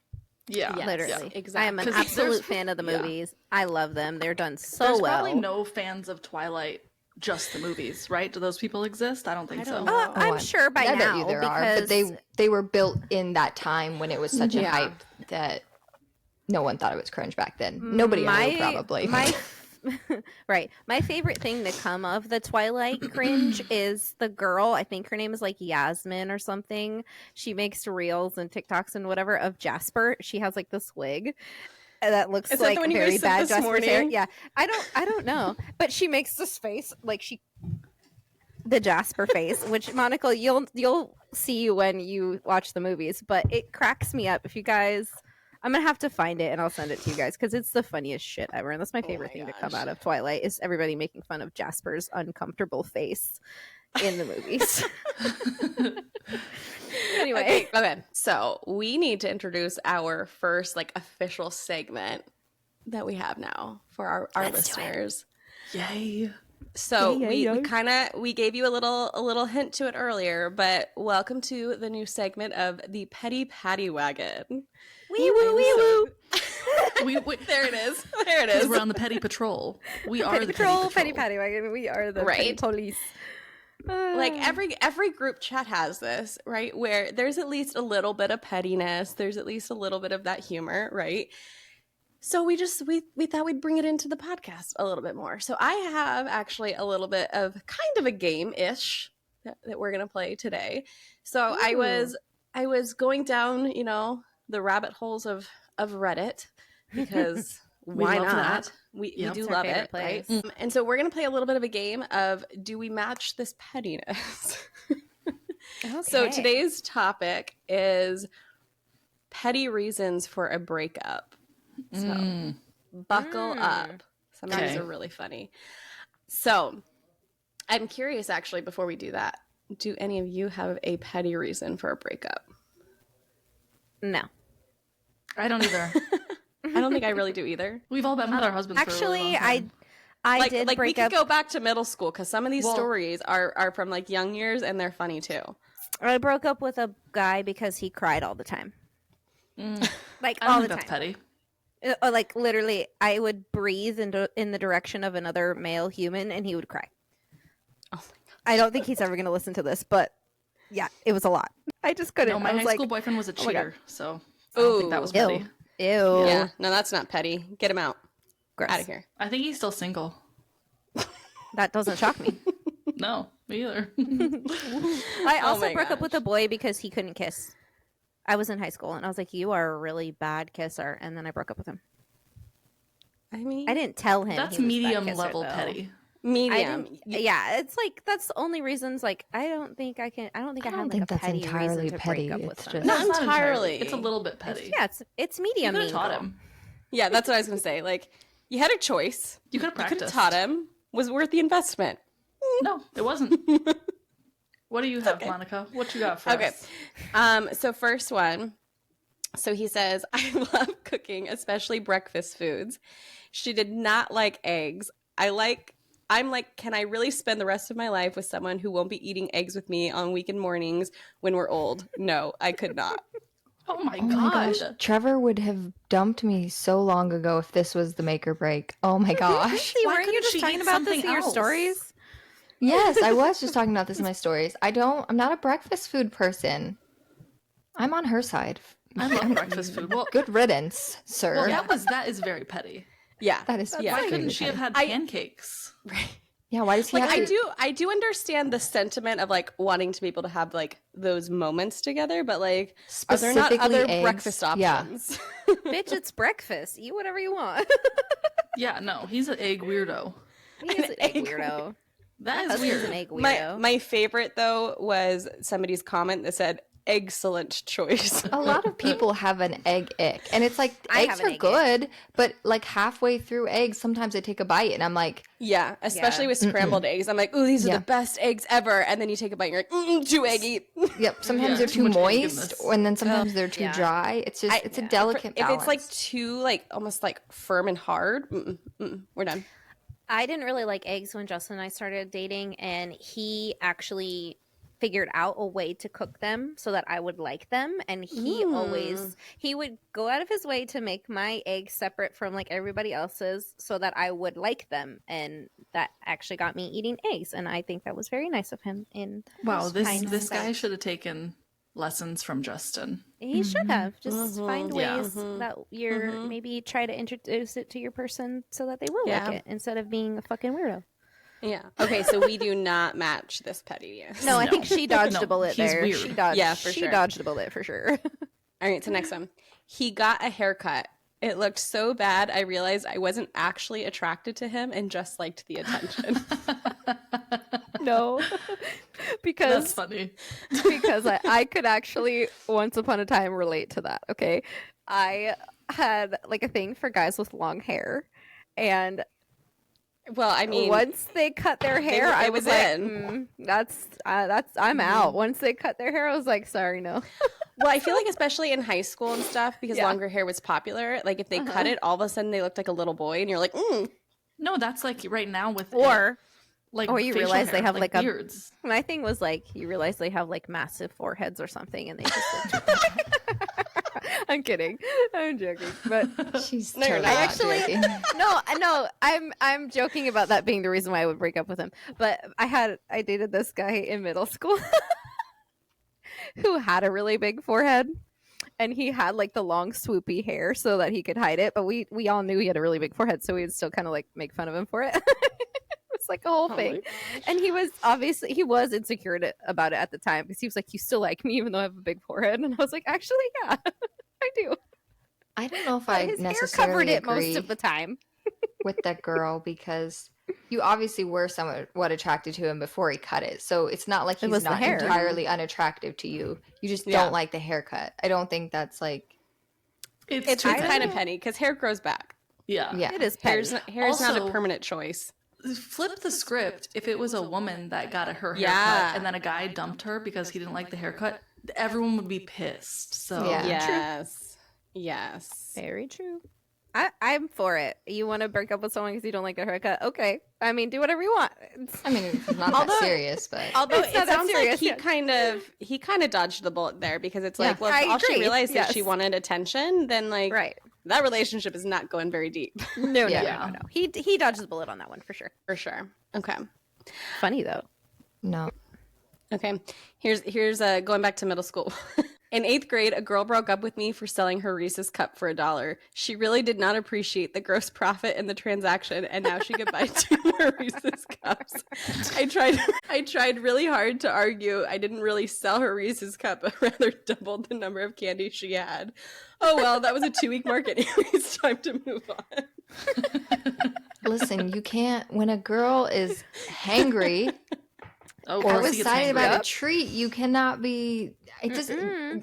Speaker 3: Yeah,
Speaker 2: Yes,
Speaker 5: Literally.
Speaker 2: exactly.
Speaker 5: I am an
Speaker 3: 'Cause
Speaker 5: absolute
Speaker 3: there's-
Speaker 5: fan of the
Speaker 3: yeah.
Speaker 5: movies. I love them. They're done so
Speaker 3: There's
Speaker 5: well.
Speaker 3: probably no fans of Twilight, just the movies, right? Do those people exist? I don't think so.
Speaker 2: don't know.
Speaker 5: I'm sure by
Speaker 4: I bet
Speaker 5: now
Speaker 4: you there
Speaker 5: because
Speaker 4: are, but they were built in that time when it was such a hype that no one thought it was cringe back then. Nobody knew, probably.
Speaker 5: Right. My favorite thing to come of the Twilight cringe is the girl. I think her name is like Yasmin or something. She makes reels and TikToks and whatever of Jasper. She has like this wig that looks
Speaker 2: Is that
Speaker 5: like
Speaker 2: the one you
Speaker 5: very
Speaker 2: guys said
Speaker 5: bad
Speaker 2: this
Speaker 5: Jasper's hair.
Speaker 2: morning?
Speaker 5: Yeah. I don't know. But she makes this face like the Jasper face, which Monica, you'll see when you watch the movies, but it cracks me up. If you guys, I'm gonna have to find it and I'll send it to you guys because it's the funniest shit ever, and that's my favorite thing to come out of Twilight is everybody making fun of Jasper's uncomfortable face in the movies. Anyway,
Speaker 2: Okay. So we need to introduce our first like official segment that we have now for our
Speaker 5: Let's do it.
Speaker 2: listeners.
Speaker 3: Yay.
Speaker 2: So
Speaker 5: Yeah.
Speaker 2: we gave you a little hint to it earlier, but welcome to the new segment of the Petty Paddy Wagon.
Speaker 5: wee woo, wee woo.
Speaker 3: We,
Speaker 2: There it is. There it
Speaker 3: because
Speaker 2: is.
Speaker 3: we're on the Petty Patrol. We are
Speaker 5: Petty
Speaker 3: the
Speaker 5: Patrol,
Speaker 3: Petty
Speaker 5: Petty
Speaker 3: Patrol.
Speaker 5: Paddy Wagon. We are the Petty
Speaker 2: Right.
Speaker 5: Police.
Speaker 2: Like every group chat has this, right? Where there's at least a little bit of pettiness, there's at least a little bit of that humor, right? So we thought we'd bring it into the podcast a little bit more. So I have actually a little bit of kind of a game-ish that we're gonna play today. So I was going down, the rabbit holes of Reddit because why
Speaker 3: love
Speaker 2: not?
Speaker 3: that.
Speaker 2: We
Speaker 3: Yep.
Speaker 2: do
Speaker 5: It's our
Speaker 2: love
Speaker 5: favorite
Speaker 2: it, right?
Speaker 5: place.
Speaker 2: And so we're gonna play a little bit of a game of do we match this pettiness? So
Speaker 5: Okay.
Speaker 2: today's topic is petty reasons for a breakup. So buckle up. Some of these
Speaker 3: Okay.
Speaker 2: are really funny. So I'm curious, actually, before we do that, do any of you have a petty reason for a breakup?
Speaker 5: No.
Speaker 3: I don't either.
Speaker 2: I don't think I really do either.
Speaker 3: We've all been with our husbands for a
Speaker 5: Actually,
Speaker 3: really long time.
Speaker 5: I did
Speaker 2: Like we
Speaker 5: break
Speaker 2: could
Speaker 5: up.
Speaker 2: go back to middle school because some of these
Speaker 3: Well-
Speaker 2: stories are from like young years and they're funny too.
Speaker 5: I broke up with a guy because he cried all the time. Like
Speaker 3: I don't
Speaker 5: all
Speaker 3: think
Speaker 5: the
Speaker 3: that's
Speaker 5: time.
Speaker 3: petty.
Speaker 5: Like literally, I would breathe in the direction of another male human, and he would cry.
Speaker 2: Oh my god!
Speaker 5: I don't think he's ever going to listen to this, but yeah, it was a lot. I just couldn't.
Speaker 3: No, my
Speaker 5: I was
Speaker 3: high
Speaker 5: like,
Speaker 3: school boyfriend was a
Speaker 5: my God.
Speaker 3: cheater, so I don't think that was petty.
Speaker 5: Ew.
Speaker 2: Yeah, no, that's not petty. Get him out.
Speaker 5: Gross.
Speaker 2: Out of here.
Speaker 3: I think he's still single.
Speaker 5: That doesn't shock me.
Speaker 3: No, me either.
Speaker 5: I
Speaker 2: Oh
Speaker 5: also
Speaker 2: my
Speaker 5: broke up
Speaker 2: gosh.
Speaker 5: with a boy because he couldn't kiss. I was in high school, and I was like, "You are a really bad kisser," and then I broke up with him.
Speaker 2: I mean,
Speaker 5: I didn't tell him.
Speaker 3: That's
Speaker 5: he was a bad
Speaker 3: medium
Speaker 5: kisser,
Speaker 3: level
Speaker 5: though.
Speaker 3: petty.
Speaker 5: I
Speaker 2: medium.
Speaker 5: didn't, yeah, it's like that's the only reasons. Like, I don't think I have
Speaker 4: I
Speaker 5: like
Speaker 4: don't
Speaker 5: a
Speaker 4: think that's
Speaker 5: petty
Speaker 4: entirely
Speaker 5: reason to
Speaker 4: petty,
Speaker 5: break up with
Speaker 4: it's
Speaker 5: someone.
Speaker 4: just-
Speaker 2: Not
Speaker 3: it's
Speaker 2: entirely.
Speaker 3: It's a little bit petty.
Speaker 5: Yeah, it's
Speaker 3: You
Speaker 5: medium.
Speaker 3: could have taught
Speaker 5: mean.
Speaker 3: him.
Speaker 2: Yeah, that's what I was gonna say. Like, you had a choice.
Speaker 3: You could have
Speaker 2: You could
Speaker 3: practiced.
Speaker 2: have taught him. Was worth the investment.
Speaker 3: No, it wasn't. What do you have,
Speaker 2: okay.
Speaker 3: Monica? What you got for
Speaker 2: Okay.
Speaker 3: us?
Speaker 2: So first one. So he says, I love cooking, especially breakfast foods. She did not like eggs. I'm like, can I really spend the rest of my life with someone who won't be eating eggs with me on weekend mornings when we're old? No, I could not.
Speaker 3: Oh my
Speaker 4: Oh my
Speaker 3: gosh.
Speaker 4: gosh, Trevor would have dumped me so long ago if this was the make or break. Oh my gosh.
Speaker 5: See,
Speaker 3: Why
Speaker 5: weren't you
Speaker 3: couldn't
Speaker 5: just
Speaker 3: she
Speaker 5: talking
Speaker 3: eat
Speaker 5: about this
Speaker 3: something
Speaker 5: in your
Speaker 3: else?
Speaker 5: stories?
Speaker 4: Yes, I was just talking about this in my stories. I'm not a breakfast food person. I'm on her side.
Speaker 3: I love breakfast food. Well,
Speaker 4: Good riddance, sir.
Speaker 3: well, that is very petty.
Speaker 2: Yeah.
Speaker 4: That is
Speaker 2: Yeah.
Speaker 3: Why
Speaker 4: extremely
Speaker 3: couldn't she have
Speaker 4: petty.
Speaker 3: had pancakes?
Speaker 4: Yeah, why does he
Speaker 2: Like
Speaker 4: have to?
Speaker 2: I do understand the sentiment of like wanting to be able to have like those moments together, but like are there not
Speaker 4: Specifically
Speaker 2: other
Speaker 4: eggs?
Speaker 2: breakfast
Speaker 4: Yeah.
Speaker 2: options?
Speaker 5: Bitch, it's breakfast. Eat whatever you want.
Speaker 3: Yeah, no, he's an egg weirdo.
Speaker 5: He is an egg weirdo.
Speaker 3: That is
Speaker 5: Husband's
Speaker 3: weird.
Speaker 5: an egg weirdo.
Speaker 2: My favorite though was somebody's comment that said excellent choice.
Speaker 4: A lot of people have an egg ick, and it's like
Speaker 5: I
Speaker 4: eggs
Speaker 5: have an
Speaker 4: are
Speaker 5: egg ick.
Speaker 4: good, but like halfway through eggs, sometimes I take a bite, and I'm like,
Speaker 2: Yeah, especially
Speaker 5: Yeah.
Speaker 2: with scrambled eggs. I'm like, ooh, these are
Speaker 4: Yeah.
Speaker 2: the best eggs ever. And then you take a bite and you're like, too eggy.
Speaker 4: yep. Sometimes
Speaker 3: Yeah,
Speaker 4: they're
Speaker 3: too
Speaker 4: too
Speaker 3: much egg in
Speaker 4: moist,
Speaker 3: this.
Speaker 4: and then sometimes they're too
Speaker 5: yeah.
Speaker 4: dry. It's just it's a
Speaker 2: Yeah.
Speaker 4: delicate
Speaker 2: If
Speaker 4: balance.
Speaker 2: it's like too like almost like firm and hard, we're done.
Speaker 5: I didn't really like eggs when Justin and I started dating, and he actually figured out a way to cook them so that I would like them. And he would go out of his way to make my eggs separate from like everybody else's so that I would like them. And that actually got me eating eggs. And I think that was very nice of him.
Speaker 3: Wow, this
Speaker 5: kindness.
Speaker 3: guy should have taken lessons from Justin.
Speaker 5: He should have just find
Speaker 3: Yeah.
Speaker 5: ways that you're maybe try to introduce it to your person so that they will
Speaker 2: Yeah.
Speaker 5: like it instead of being a fucking weirdo.
Speaker 2: Yeah. Okay, so we do not match this pettiness.
Speaker 5: No, I
Speaker 3: No.
Speaker 5: think she dodged
Speaker 3: No,
Speaker 5: a bullet
Speaker 3: he's
Speaker 5: there.
Speaker 3: weird.
Speaker 5: She dodged.
Speaker 2: Yeah, for
Speaker 5: she
Speaker 2: sure.
Speaker 5: dodged a bullet for sure.
Speaker 2: All right, so next one. He got a haircut. It looked so bad, I realized I wasn't actually attracted to him and just liked the attention.
Speaker 5: No,
Speaker 3: That's
Speaker 5: because
Speaker 3: funny.
Speaker 5: I could actually once upon a time relate to that. Okay, I had like a thing for guys with long hair, and
Speaker 2: Well, I mean,
Speaker 5: once they cut their hair,
Speaker 2: it
Speaker 5: I
Speaker 2: was
Speaker 5: was like,
Speaker 2: in.
Speaker 5: that's I'm out. Once they cut their hair, I was like, sorry, no.
Speaker 2: well, I feel like especially in high school and stuff, because
Speaker 5: Yeah.
Speaker 2: longer hair was popular, like if they cut it, all of a sudden they looked like a little boy, and you're like,
Speaker 3: No, that's like right now with
Speaker 5: Or
Speaker 3: like
Speaker 5: or you
Speaker 3: facial
Speaker 5: realize
Speaker 3: hair,
Speaker 5: they have like a
Speaker 3: beards.
Speaker 5: my thing was like you realize they have like massive foreheads or something, and they just. Look I'm kidding. I'm joking, but
Speaker 4: She's
Speaker 2: No, you're
Speaker 4: totally
Speaker 2: not.
Speaker 4: not
Speaker 5: Actually-
Speaker 4: joking.
Speaker 5: no, I'm joking about that being the reason why I would break up with him. But I dated this guy in middle school who had a really big forehead, and he had like the long swoopy hair so that he could hide it. But we all knew he had a really big forehead, so we would still kind of like make fun of him for it. It's like a whole thing. And he was insecure about it at the time because he was like, "You still like me even though I have a big forehead?" And I was like, "Actually, yeah, I do."
Speaker 4: I don't know if
Speaker 5: But
Speaker 4: I
Speaker 5: his hair
Speaker 4: necessarily
Speaker 5: covered it
Speaker 4: agree
Speaker 5: most of the time.
Speaker 4: with that girl because you obviously were somewhat attracted to him before he cut it. So it's not like
Speaker 5: It
Speaker 4: he's
Speaker 5: was the
Speaker 4: not
Speaker 5: hair.
Speaker 4: entirely unattractive to you. You just
Speaker 2: Yeah.
Speaker 4: don't like the haircut. I don't think that's like
Speaker 2: it's
Speaker 3: too
Speaker 2: kind of
Speaker 3: petty.
Speaker 2: petty because hair grows back.
Speaker 3: Yeah.
Speaker 4: yeah.
Speaker 5: It is petty.
Speaker 2: Hair's not a
Speaker 3: Also-
Speaker 2: permanent choice.
Speaker 3: Flip the script. If it was a woman that got her haircut
Speaker 2: Yeah.
Speaker 3: and then a guy dumped her because he didn't like the haircut, everyone would be pissed. So
Speaker 4: Yeah.
Speaker 2: Yes.
Speaker 5: Very true. I'm for it. You want to break up with someone because you don't like their haircut? Okay. I mean, do whatever you want.
Speaker 4: I mean, it's not that serious, but
Speaker 2: Although
Speaker 5: It's
Speaker 2: it
Speaker 5: not that
Speaker 2: sounds like
Speaker 5: serious,
Speaker 2: he
Speaker 5: yeah.
Speaker 2: kind of dodged the bullet there because it's
Speaker 4: Yeah.
Speaker 2: like, well,
Speaker 5: I
Speaker 2: if all she
Speaker 5: agree,
Speaker 2: realized that she
Speaker 5: yes.
Speaker 2: wanted attention, then like
Speaker 5: Right.
Speaker 2: that relationship is not going very deep
Speaker 5: No,
Speaker 4: Yeah.
Speaker 5: no. He dodged the bullet on that one for sure.
Speaker 2: for sure. Okay.
Speaker 5: Funny though.
Speaker 4: no.
Speaker 2: Okay. Here's going back to middle school. In 8th grade, a girl broke up with me for selling her Reese's cup for $1. She really did not appreciate the gross profit in the transaction, and now she could buy 2 more Reese's cups. I tried really hard to argue I didn't really sell her Reese's cup, but rather doubled the number of candies she had. Oh well, that was a 2-week market. It's time to move on.
Speaker 4: Listen, you can't when a girl is hangry
Speaker 3: Oh,
Speaker 4: or
Speaker 3: Kelsie gets
Speaker 4: excited
Speaker 3: angry.
Speaker 4: about a treat, you cannot be it just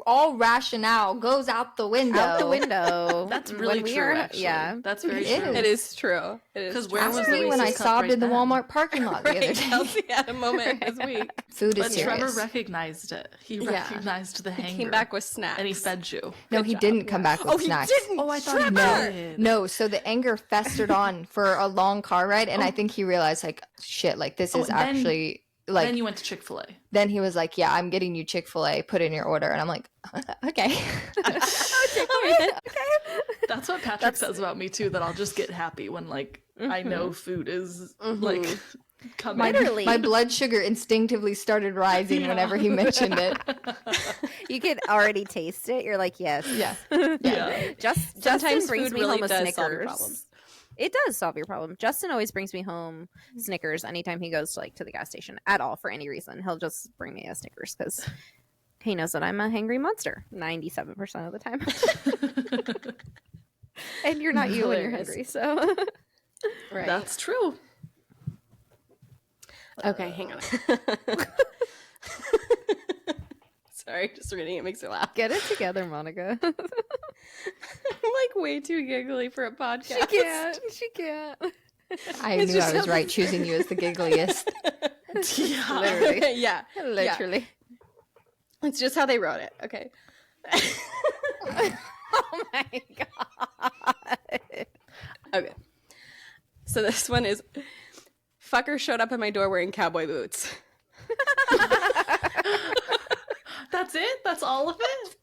Speaker 4: all rationale goes out the window.
Speaker 5: Out the window.
Speaker 3: That's really
Speaker 5: When we
Speaker 3: true.
Speaker 5: are-
Speaker 3: Actually,
Speaker 5: Yeah.
Speaker 3: that's very
Speaker 4: It
Speaker 3: true.
Speaker 4: is.
Speaker 2: It is true. It is.
Speaker 3: 'Cause
Speaker 2: true.
Speaker 3: where was
Speaker 4: Ask
Speaker 3: the
Speaker 4: me when I
Speaker 3: Reese's cup
Speaker 4: sobbed
Speaker 3: right
Speaker 4: in the
Speaker 3: then?
Speaker 4: Walmart parking lot the other
Speaker 2: Right,
Speaker 4: day.
Speaker 2: Kelsie had a moment this week.
Speaker 4: Food is
Speaker 3: But Trevor
Speaker 4: serious.
Speaker 3: recognized it. He
Speaker 2: Yeah.
Speaker 3: recognized the hanger.
Speaker 2: Came back with snacks.
Speaker 3: and he fed you.
Speaker 4: No,
Speaker 2: Good
Speaker 4: he
Speaker 2: job,
Speaker 4: didn't come back with
Speaker 2: Oh,
Speaker 4: snacks.
Speaker 2: he didn't.
Speaker 3: Oh, I thought he
Speaker 2: Trevor!
Speaker 3: did.
Speaker 4: No, so the anger festered on for a long car ride, and I think he realized, like, shit, like, this is
Speaker 3: then-
Speaker 4: actually, like,
Speaker 3: Then you went to Chick-fil-A.
Speaker 4: then he was like, yeah, I'm getting you Chick-fil-A, put in your order, and I'm like, okay.
Speaker 3: That's what Patrick says about me too. That I'll just get happy when like I know food is like
Speaker 5: Literally.
Speaker 4: My blood sugar instinctively started rising whenever he mentioned it.
Speaker 5: You could already taste it. You're like, yes.
Speaker 4: Yeah.
Speaker 5: Justin
Speaker 2: Sometimes
Speaker 5: brings
Speaker 2: food
Speaker 5: me
Speaker 2: really
Speaker 5: home a
Speaker 2: does solve your
Speaker 5: Snickers.
Speaker 2: problems.
Speaker 5: It does solve your problem. Justin always brings me home Snickers anytime he goes to the gas station at all for any reason. He'll just bring me a Snickers because he knows that I'm a hangry monster 97% of the time. And you're not you when you're hungry, so
Speaker 2: Right.
Speaker 3: That's true.
Speaker 2: Okay, hang on. Sorry, just reading it makes me laugh.
Speaker 5: get it together, Monica.
Speaker 2: I'm like way too giggly for a podcast.
Speaker 5: She can't.
Speaker 4: I
Speaker 2: It's
Speaker 4: knew
Speaker 2: just
Speaker 4: I was
Speaker 2: how
Speaker 4: right
Speaker 2: this-
Speaker 4: choosing you as the giggliest.
Speaker 3: Yeah.
Speaker 5: Literally.
Speaker 2: Yeah,
Speaker 5: Literally.
Speaker 2: it's just how they wrote it. Okay.
Speaker 5: Oh my god.
Speaker 2: Okay. So this one is fucker showed up at my door wearing cowboy boots.
Speaker 3: That's it? That's all of it?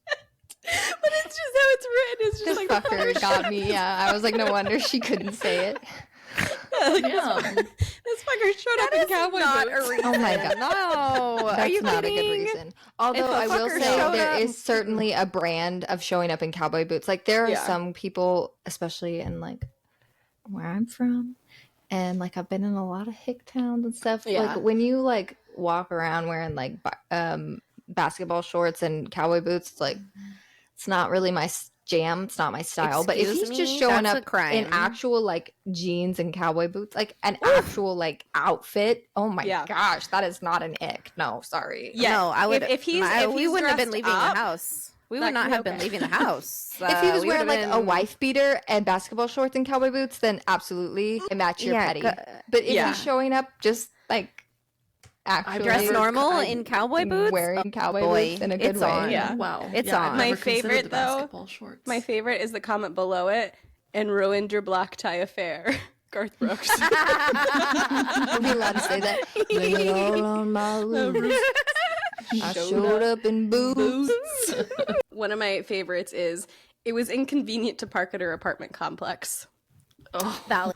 Speaker 2: But it's just how it's written. It's just
Speaker 4: The
Speaker 2: like
Speaker 4: fucker got me. Yeah, I was like, no wonder she couldn't say it.
Speaker 3: Yeah.
Speaker 2: this fucker showed up in cowboy
Speaker 5: Not
Speaker 2: boots.
Speaker 5: a reason.
Speaker 4: Oh my god.
Speaker 5: No. Are
Speaker 4: That's
Speaker 5: you
Speaker 4: not
Speaker 5: kidding?
Speaker 4: a good reason. Although
Speaker 5: If a
Speaker 4: I will
Speaker 5: fucker
Speaker 4: say
Speaker 5: showed
Speaker 4: there
Speaker 5: up-
Speaker 4: is certainly a brand of showing up in cowboy boots. Like there are
Speaker 2: Yeah.
Speaker 4: some people, especially in like where I'm from, and like I've been in a lot of hick towns and stuff.
Speaker 2: Yeah.
Speaker 4: Like when you like walk around wearing like basketball shorts and cowboy boots, it's like it's not really my jam. It's not my style. But if
Speaker 5: Excuse
Speaker 4: he's just
Speaker 5: me?
Speaker 4: showing
Speaker 5: That's a
Speaker 4: up
Speaker 5: crime.
Speaker 4: in actual like jeans and cowboy boots, like an actual like outfit, oh my
Speaker 2: Yeah.
Speaker 4: gosh, that is not an ick. No, sorry.
Speaker 2: Yeah,
Speaker 5: No, I would.
Speaker 2: if he's-
Speaker 5: my-
Speaker 2: if
Speaker 5: we
Speaker 2: he's
Speaker 5: wouldn't have been
Speaker 2: dressed
Speaker 5: leaving
Speaker 2: up,
Speaker 5: the house. We
Speaker 2: that
Speaker 5: would not
Speaker 2: could be
Speaker 5: have been
Speaker 2: okay.
Speaker 5: leaving the house.
Speaker 4: If he was
Speaker 5: we
Speaker 4: wearing
Speaker 5: would've
Speaker 4: like a
Speaker 5: been-
Speaker 4: wife beater and basketball shorts and cowboy boots, then absolutely it match your
Speaker 5: Yeah,
Speaker 4: petty.
Speaker 5: c-
Speaker 4: But if
Speaker 2: yeah.
Speaker 4: he's showing up just like actually
Speaker 5: dress
Speaker 3: never-
Speaker 5: normal
Speaker 3: I-
Speaker 5: in cowboy boots,
Speaker 4: wearing cowboy
Speaker 5: boy,
Speaker 4: boots in a good
Speaker 5: it's
Speaker 4: way.
Speaker 5: on.
Speaker 2: Yeah.
Speaker 3: Wow.
Speaker 5: It's
Speaker 3: yeah,
Speaker 5: on.
Speaker 3: I've
Speaker 2: My
Speaker 3: never considered
Speaker 2: favorite,
Speaker 3: the
Speaker 2: though,
Speaker 3: basketball shorts.
Speaker 2: My favorite is the comment below it, and ruined your black tie affair. Garth Brooks.
Speaker 4: Are we allowed to say that? Blame it all on my roots. I showed up in boots.
Speaker 2: One of my favorites is, it was inconvenient to park at her apartment complex.
Speaker 3: Oh.
Speaker 5: Valid.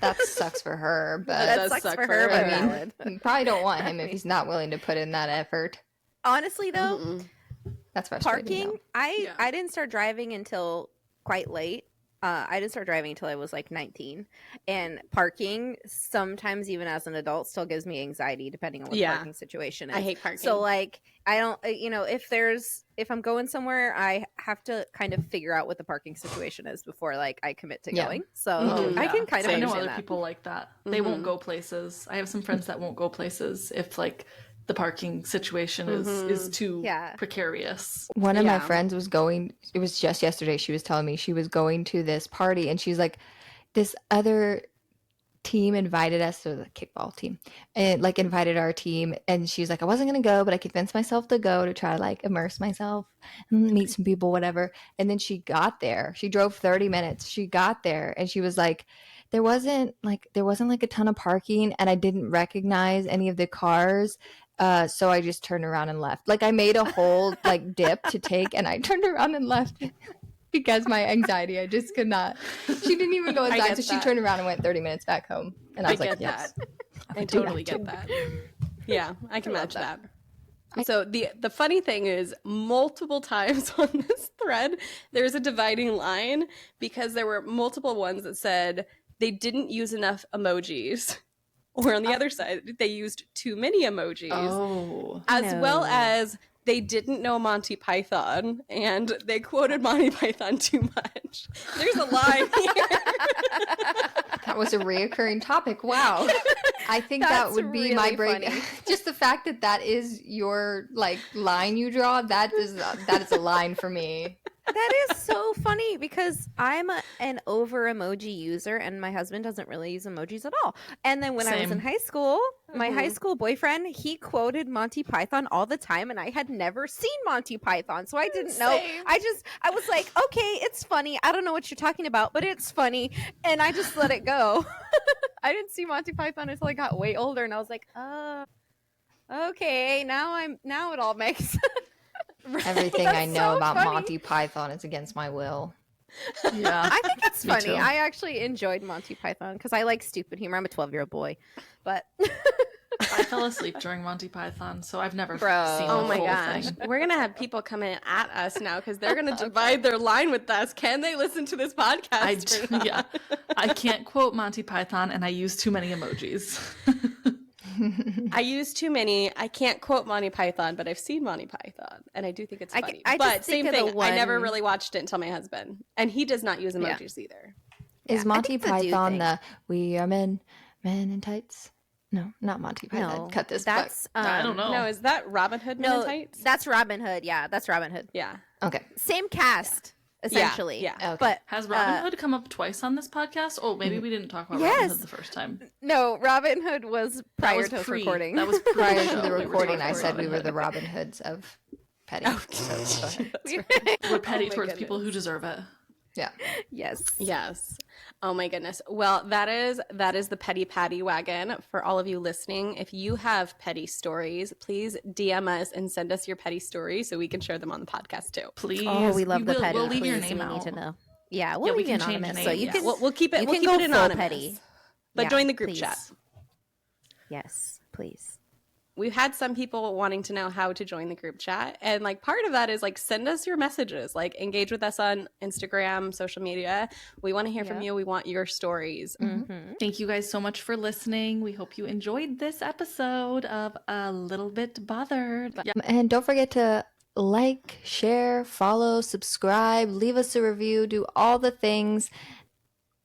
Speaker 4: That sucks for her, but
Speaker 2: That
Speaker 5: That
Speaker 2: does
Speaker 5: sucks
Speaker 2: suck
Speaker 5: for
Speaker 2: for
Speaker 5: her,
Speaker 2: her.
Speaker 5: but
Speaker 4: I mean,
Speaker 5: valid.
Speaker 4: you probably don't want him if he's not willing to put in that effort.
Speaker 5: Honestly, though,
Speaker 2: Mm-mm.
Speaker 4: That's frustrating.
Speaker 5: parking.
Speaker 2: Yeah.
Speaker 5: I didn't start driving until quite late. I didn't start driving until I was like 19, and parking sometimes even as an adult still gives me anxiety depending on what
Speaker 2: Yeah.
Speaker 5: the parking situation is.
Speaker 2: I hate parking.
Speaker 5: So like I don't, if I'm going somewhere, I have to kind of figure out what the parking situation is before like I commit to
Speaker 4: Yeah.
Speaker 5: going. So
Speaker 2: Mhm.
Speaker 5: I can kind of
Speaker 3: I know
Speaker 5: understand
Speaker 3: other
Speaker 5: that.
Speaker 3: people like that. They
Speaker 2: Mhm.
Speaker 3: won't go places. I have some friends that won't go places if like the parking situation is too
Speaker 5: Yeah.
Speaker 3: precarious.
Speaker 4: One of
Speaker 2: Yeah.
Speaker 4: my friends was going, it was just yesterday, she was telling me she was going to this party and she's like, this other team invited us, so the kickball team, and like invited our team, and she was like, I wasn't gonna go, but I convinced myself to go to try to like immerse myself and meet some people, whatever. And then she got there, she drove 30 minutes, she got there, and she was like, there wasn't like a ton of parking, and I didn't recognize any of the cars. So I just turned around and left. Like I made a whole like dip to take, and I turned around and left because my anxiety. I just could not. She didn't even go
Speaker 2: I
Speaker 4: inside,
Speaker 2: get
Speaker 4: so she
Speaker 2: that.
Speaker 4: turned around and went 30 minutes back home. And I was like,
Speaker 2: get
Speaker 4: yes,
Speaker 2: that. I
Speaker 4: would do
Speaker 2: totally
Speaker 4: that
Speaker 2: get
Speaker 4: too.
Speaker 2: that. Yeah, I can
Speaker 5: I love
Speaker 2: match that.
Speaker 4: I-
Speaker 2: So the funny thing is, multiple times on this thread, there's a dividing line because there were multiple ones that said they didn't use enough emojis, or on the other side, they used too many emojis,
Speaker 3: Oh.
Speaker 2: as well
Speaker 5: No.
Speaker 2: as they didn't know Monty Python and they quoted Monty Python too much. There's a line here.
Speaker 4: that was a reoccurring topic. Wow. I think that
Speaker 5: That's
Speaker 4: would be my
Speaker 5: really
Speaker 4: break.
Speaker 5: funny.
Speaker 4: Just the fact that that is your like line you draw. That is a line for me.
Speaker 5: That is so funny because I'm an over emoji user and my husband doesn't really use emojis at all. And then when I was in
Speaker 3: Same.
Speaker 5: high school, my high
Speaker 2: Mhm.
Speaker 5: school boyfriend, he quoted Monty Python all the time and I had never seen Monty Python. So I didn't know.
Speaker 2: Same.
Speaker 5: I was like, okay, it's funny. I don't know what you're talking about, but it's funny. And I just let it go. I didn't see Monty Python until I got way older and I was like, oh, okay, now it all makes
Speaker 4: Everything I
Speaker 5: That's
Speaker 4: know
Speaker 5: so
Speaker 4: about
Speaker 5: funny.
Speaker 4: Monty Python is against my will.
Speaker 3: Yeah.
Speaker 5: I think it's
Speaker 3: Me
Speaker 5: funny.
Speaker 3: too.
Speaker 5: I actually enjoyed Monty Python because I like stupid humor. I'm a 12-year-old boy, but
Speaker 3: I fell asleep during Monty Python, so I've never
Speaker 5: Bro.
Speaker 3: seen
Speaker 2: Oh
Speaker 3: the
Speaker 2: my
Speaker 3: whole
Speaker 2: gosh.
Speaker 3: thing.
Speaker 2: We're going to have people coming at us now because they're going to divide their line with us. Can they listen to this podcast? or not?
Speaker 3: Yeah. I can't quote Monty Python, and I use too many emojis.
Speaker 2: I use too many. I can't quote Monty Python, but I've seen Monty Python, and I do think it's
Speaker 5: I
Speaker 2: funny.
Speaker 5: just
Speaker 2: But
Speaker 5: think
Speaker 2: same
Speaker 5: of the
Speaker 2: thing. I never
Speaker 5: one-
Speaker 2: really watched it until my husband, and he does not use
Speaker 5: Yeah.
Speaker 2: emojis either.
Speaker 4: Is
Speaker 5: I
Speaker 4: Monty
Speaker 5: think it's a dude
Speaker 4: Python
Speaker 5: thing.
Speaker 4: the "We are men in tights"? No, not Monty Python.
Speaker 5: No,
Speaker 4: Cut this.
Speaker 5: that's
Speaker 3: I don't know.
Speaker 2: No, is that Robin Hood Men in
Speaker 5: No,
Speaker 2: Tights?
Speaker 5: that's Robin Hood. Yeah, that's Robin Hood.
Speaker 2: Yeah.
Speaker 4: Okay.
Speaker 5: Same cast, essentially.
Speaker 2: Yeah.
Speaker 4: Okay.
Speaker 5: But
Speaker 3: Has Robin Hood come up twice on this podcast? Oh, maybe we didn't talk about Robin
Speaker 5: Yes.
Speaker 3: Hood the first time.
Speaker 5: no, Robin Hood was
Speaker 3: That
Speaker 5: prior
Speaker 3: was
Speaker 5: to us
Speaker 3: pre-
Speaker 5: recording.
Speaker 3: That was
Speaker 4: Prior to
Speaker 3: pre-show.
Speaker 4: the
Speaker 3: We were
Speaker 4: recording,
Speaker 3: talking
Speaker 4: I said we
Speaker 3: Robin
Speaker 4: were
Speaker 3: Hood.
Speaker 4: the Robin Hoods of Petty.
Speaker 2: Oh,
Speaker 4: So, go ahead.
Speaker 3: We're petty
Speaker 2: Oh my
Speaker 3: towards people who
Speaker 2: goodness.
Speaker 3: deserve it.
Speaker 4: Yeah.
Speaker 5: Yes.
Speaker 2: Yes. Oh my goodness. Well, that is the Petty Paddy Wagon for all of you listening. If you have petty stories, please DM us and send us your petty stories so we can share them on the podcast too.
Speaker 3: Please.
Speaker 5: Oh, we love the
Speaker 3: will,
Speaker 5: petty.
Speaker 3: We'll leave your
Speaker 5: Please,
Speaker 3: name
Speaker 5: we
Speaker 3: out.
Speaker 5: need to know. Yeah, we'll
Speaker 3: we
Speaker 5: leave
Speaker 3: can
Speaker 5: it
Speaker 3: change the
Speaker 5: anonymous. So
Speaker 3: name,
Speaker 5: you
Speaker 3: yeah.
Speaker 5: can
Speaker 2: We'll keep it.
Speaker 5: you
Speaker 2: We'll
Speaker 5: can
Speaker 2: keep
Speaker 5: go
Speaker 2: it
Speaker 5: full
Speaker 2: anonymous.
Speaker 5: petty.
Speaker 2: But
Speaker 5: Yeah,
Speaker 2: join the group
Speaker 5: please.
Speaker 2: chat.
Speaker 5: Yes, please.
Speaker 2: We've had some people wanting to know how to join the group chat, and like part of that is like send us your messages, like engage with us on Instagram, social media. We want to hear from
Speaker 5: Yeah.
Speaker 2: you. We want your stories.
Speaker 5: Mm-hmm.
Speaker 3: Thank you guys so much for listening. We hope you enjoyed this episode of A Little Bit Bothered. Yeah.
Speaker 4: And don't forget to like, share, follow, subscribe, leave us a review, do all the things.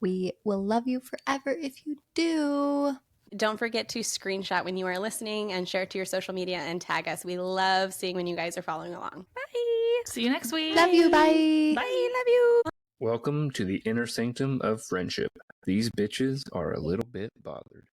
Speaker 4: We will love you forever if you do.
Speaker 2: Don't forget to screenshot when you are listening and share it to your social media and tag us. We love seeing when you guys are following along.
Speaker 5: Bye.
Speaker 3: See you next week.
Speaker 4: Love you. Bye.
Speaker 5: Bye. Love you.
Speaker 1: Welcome to the inner sanctum of friendship. These bitches are a little bit bothered.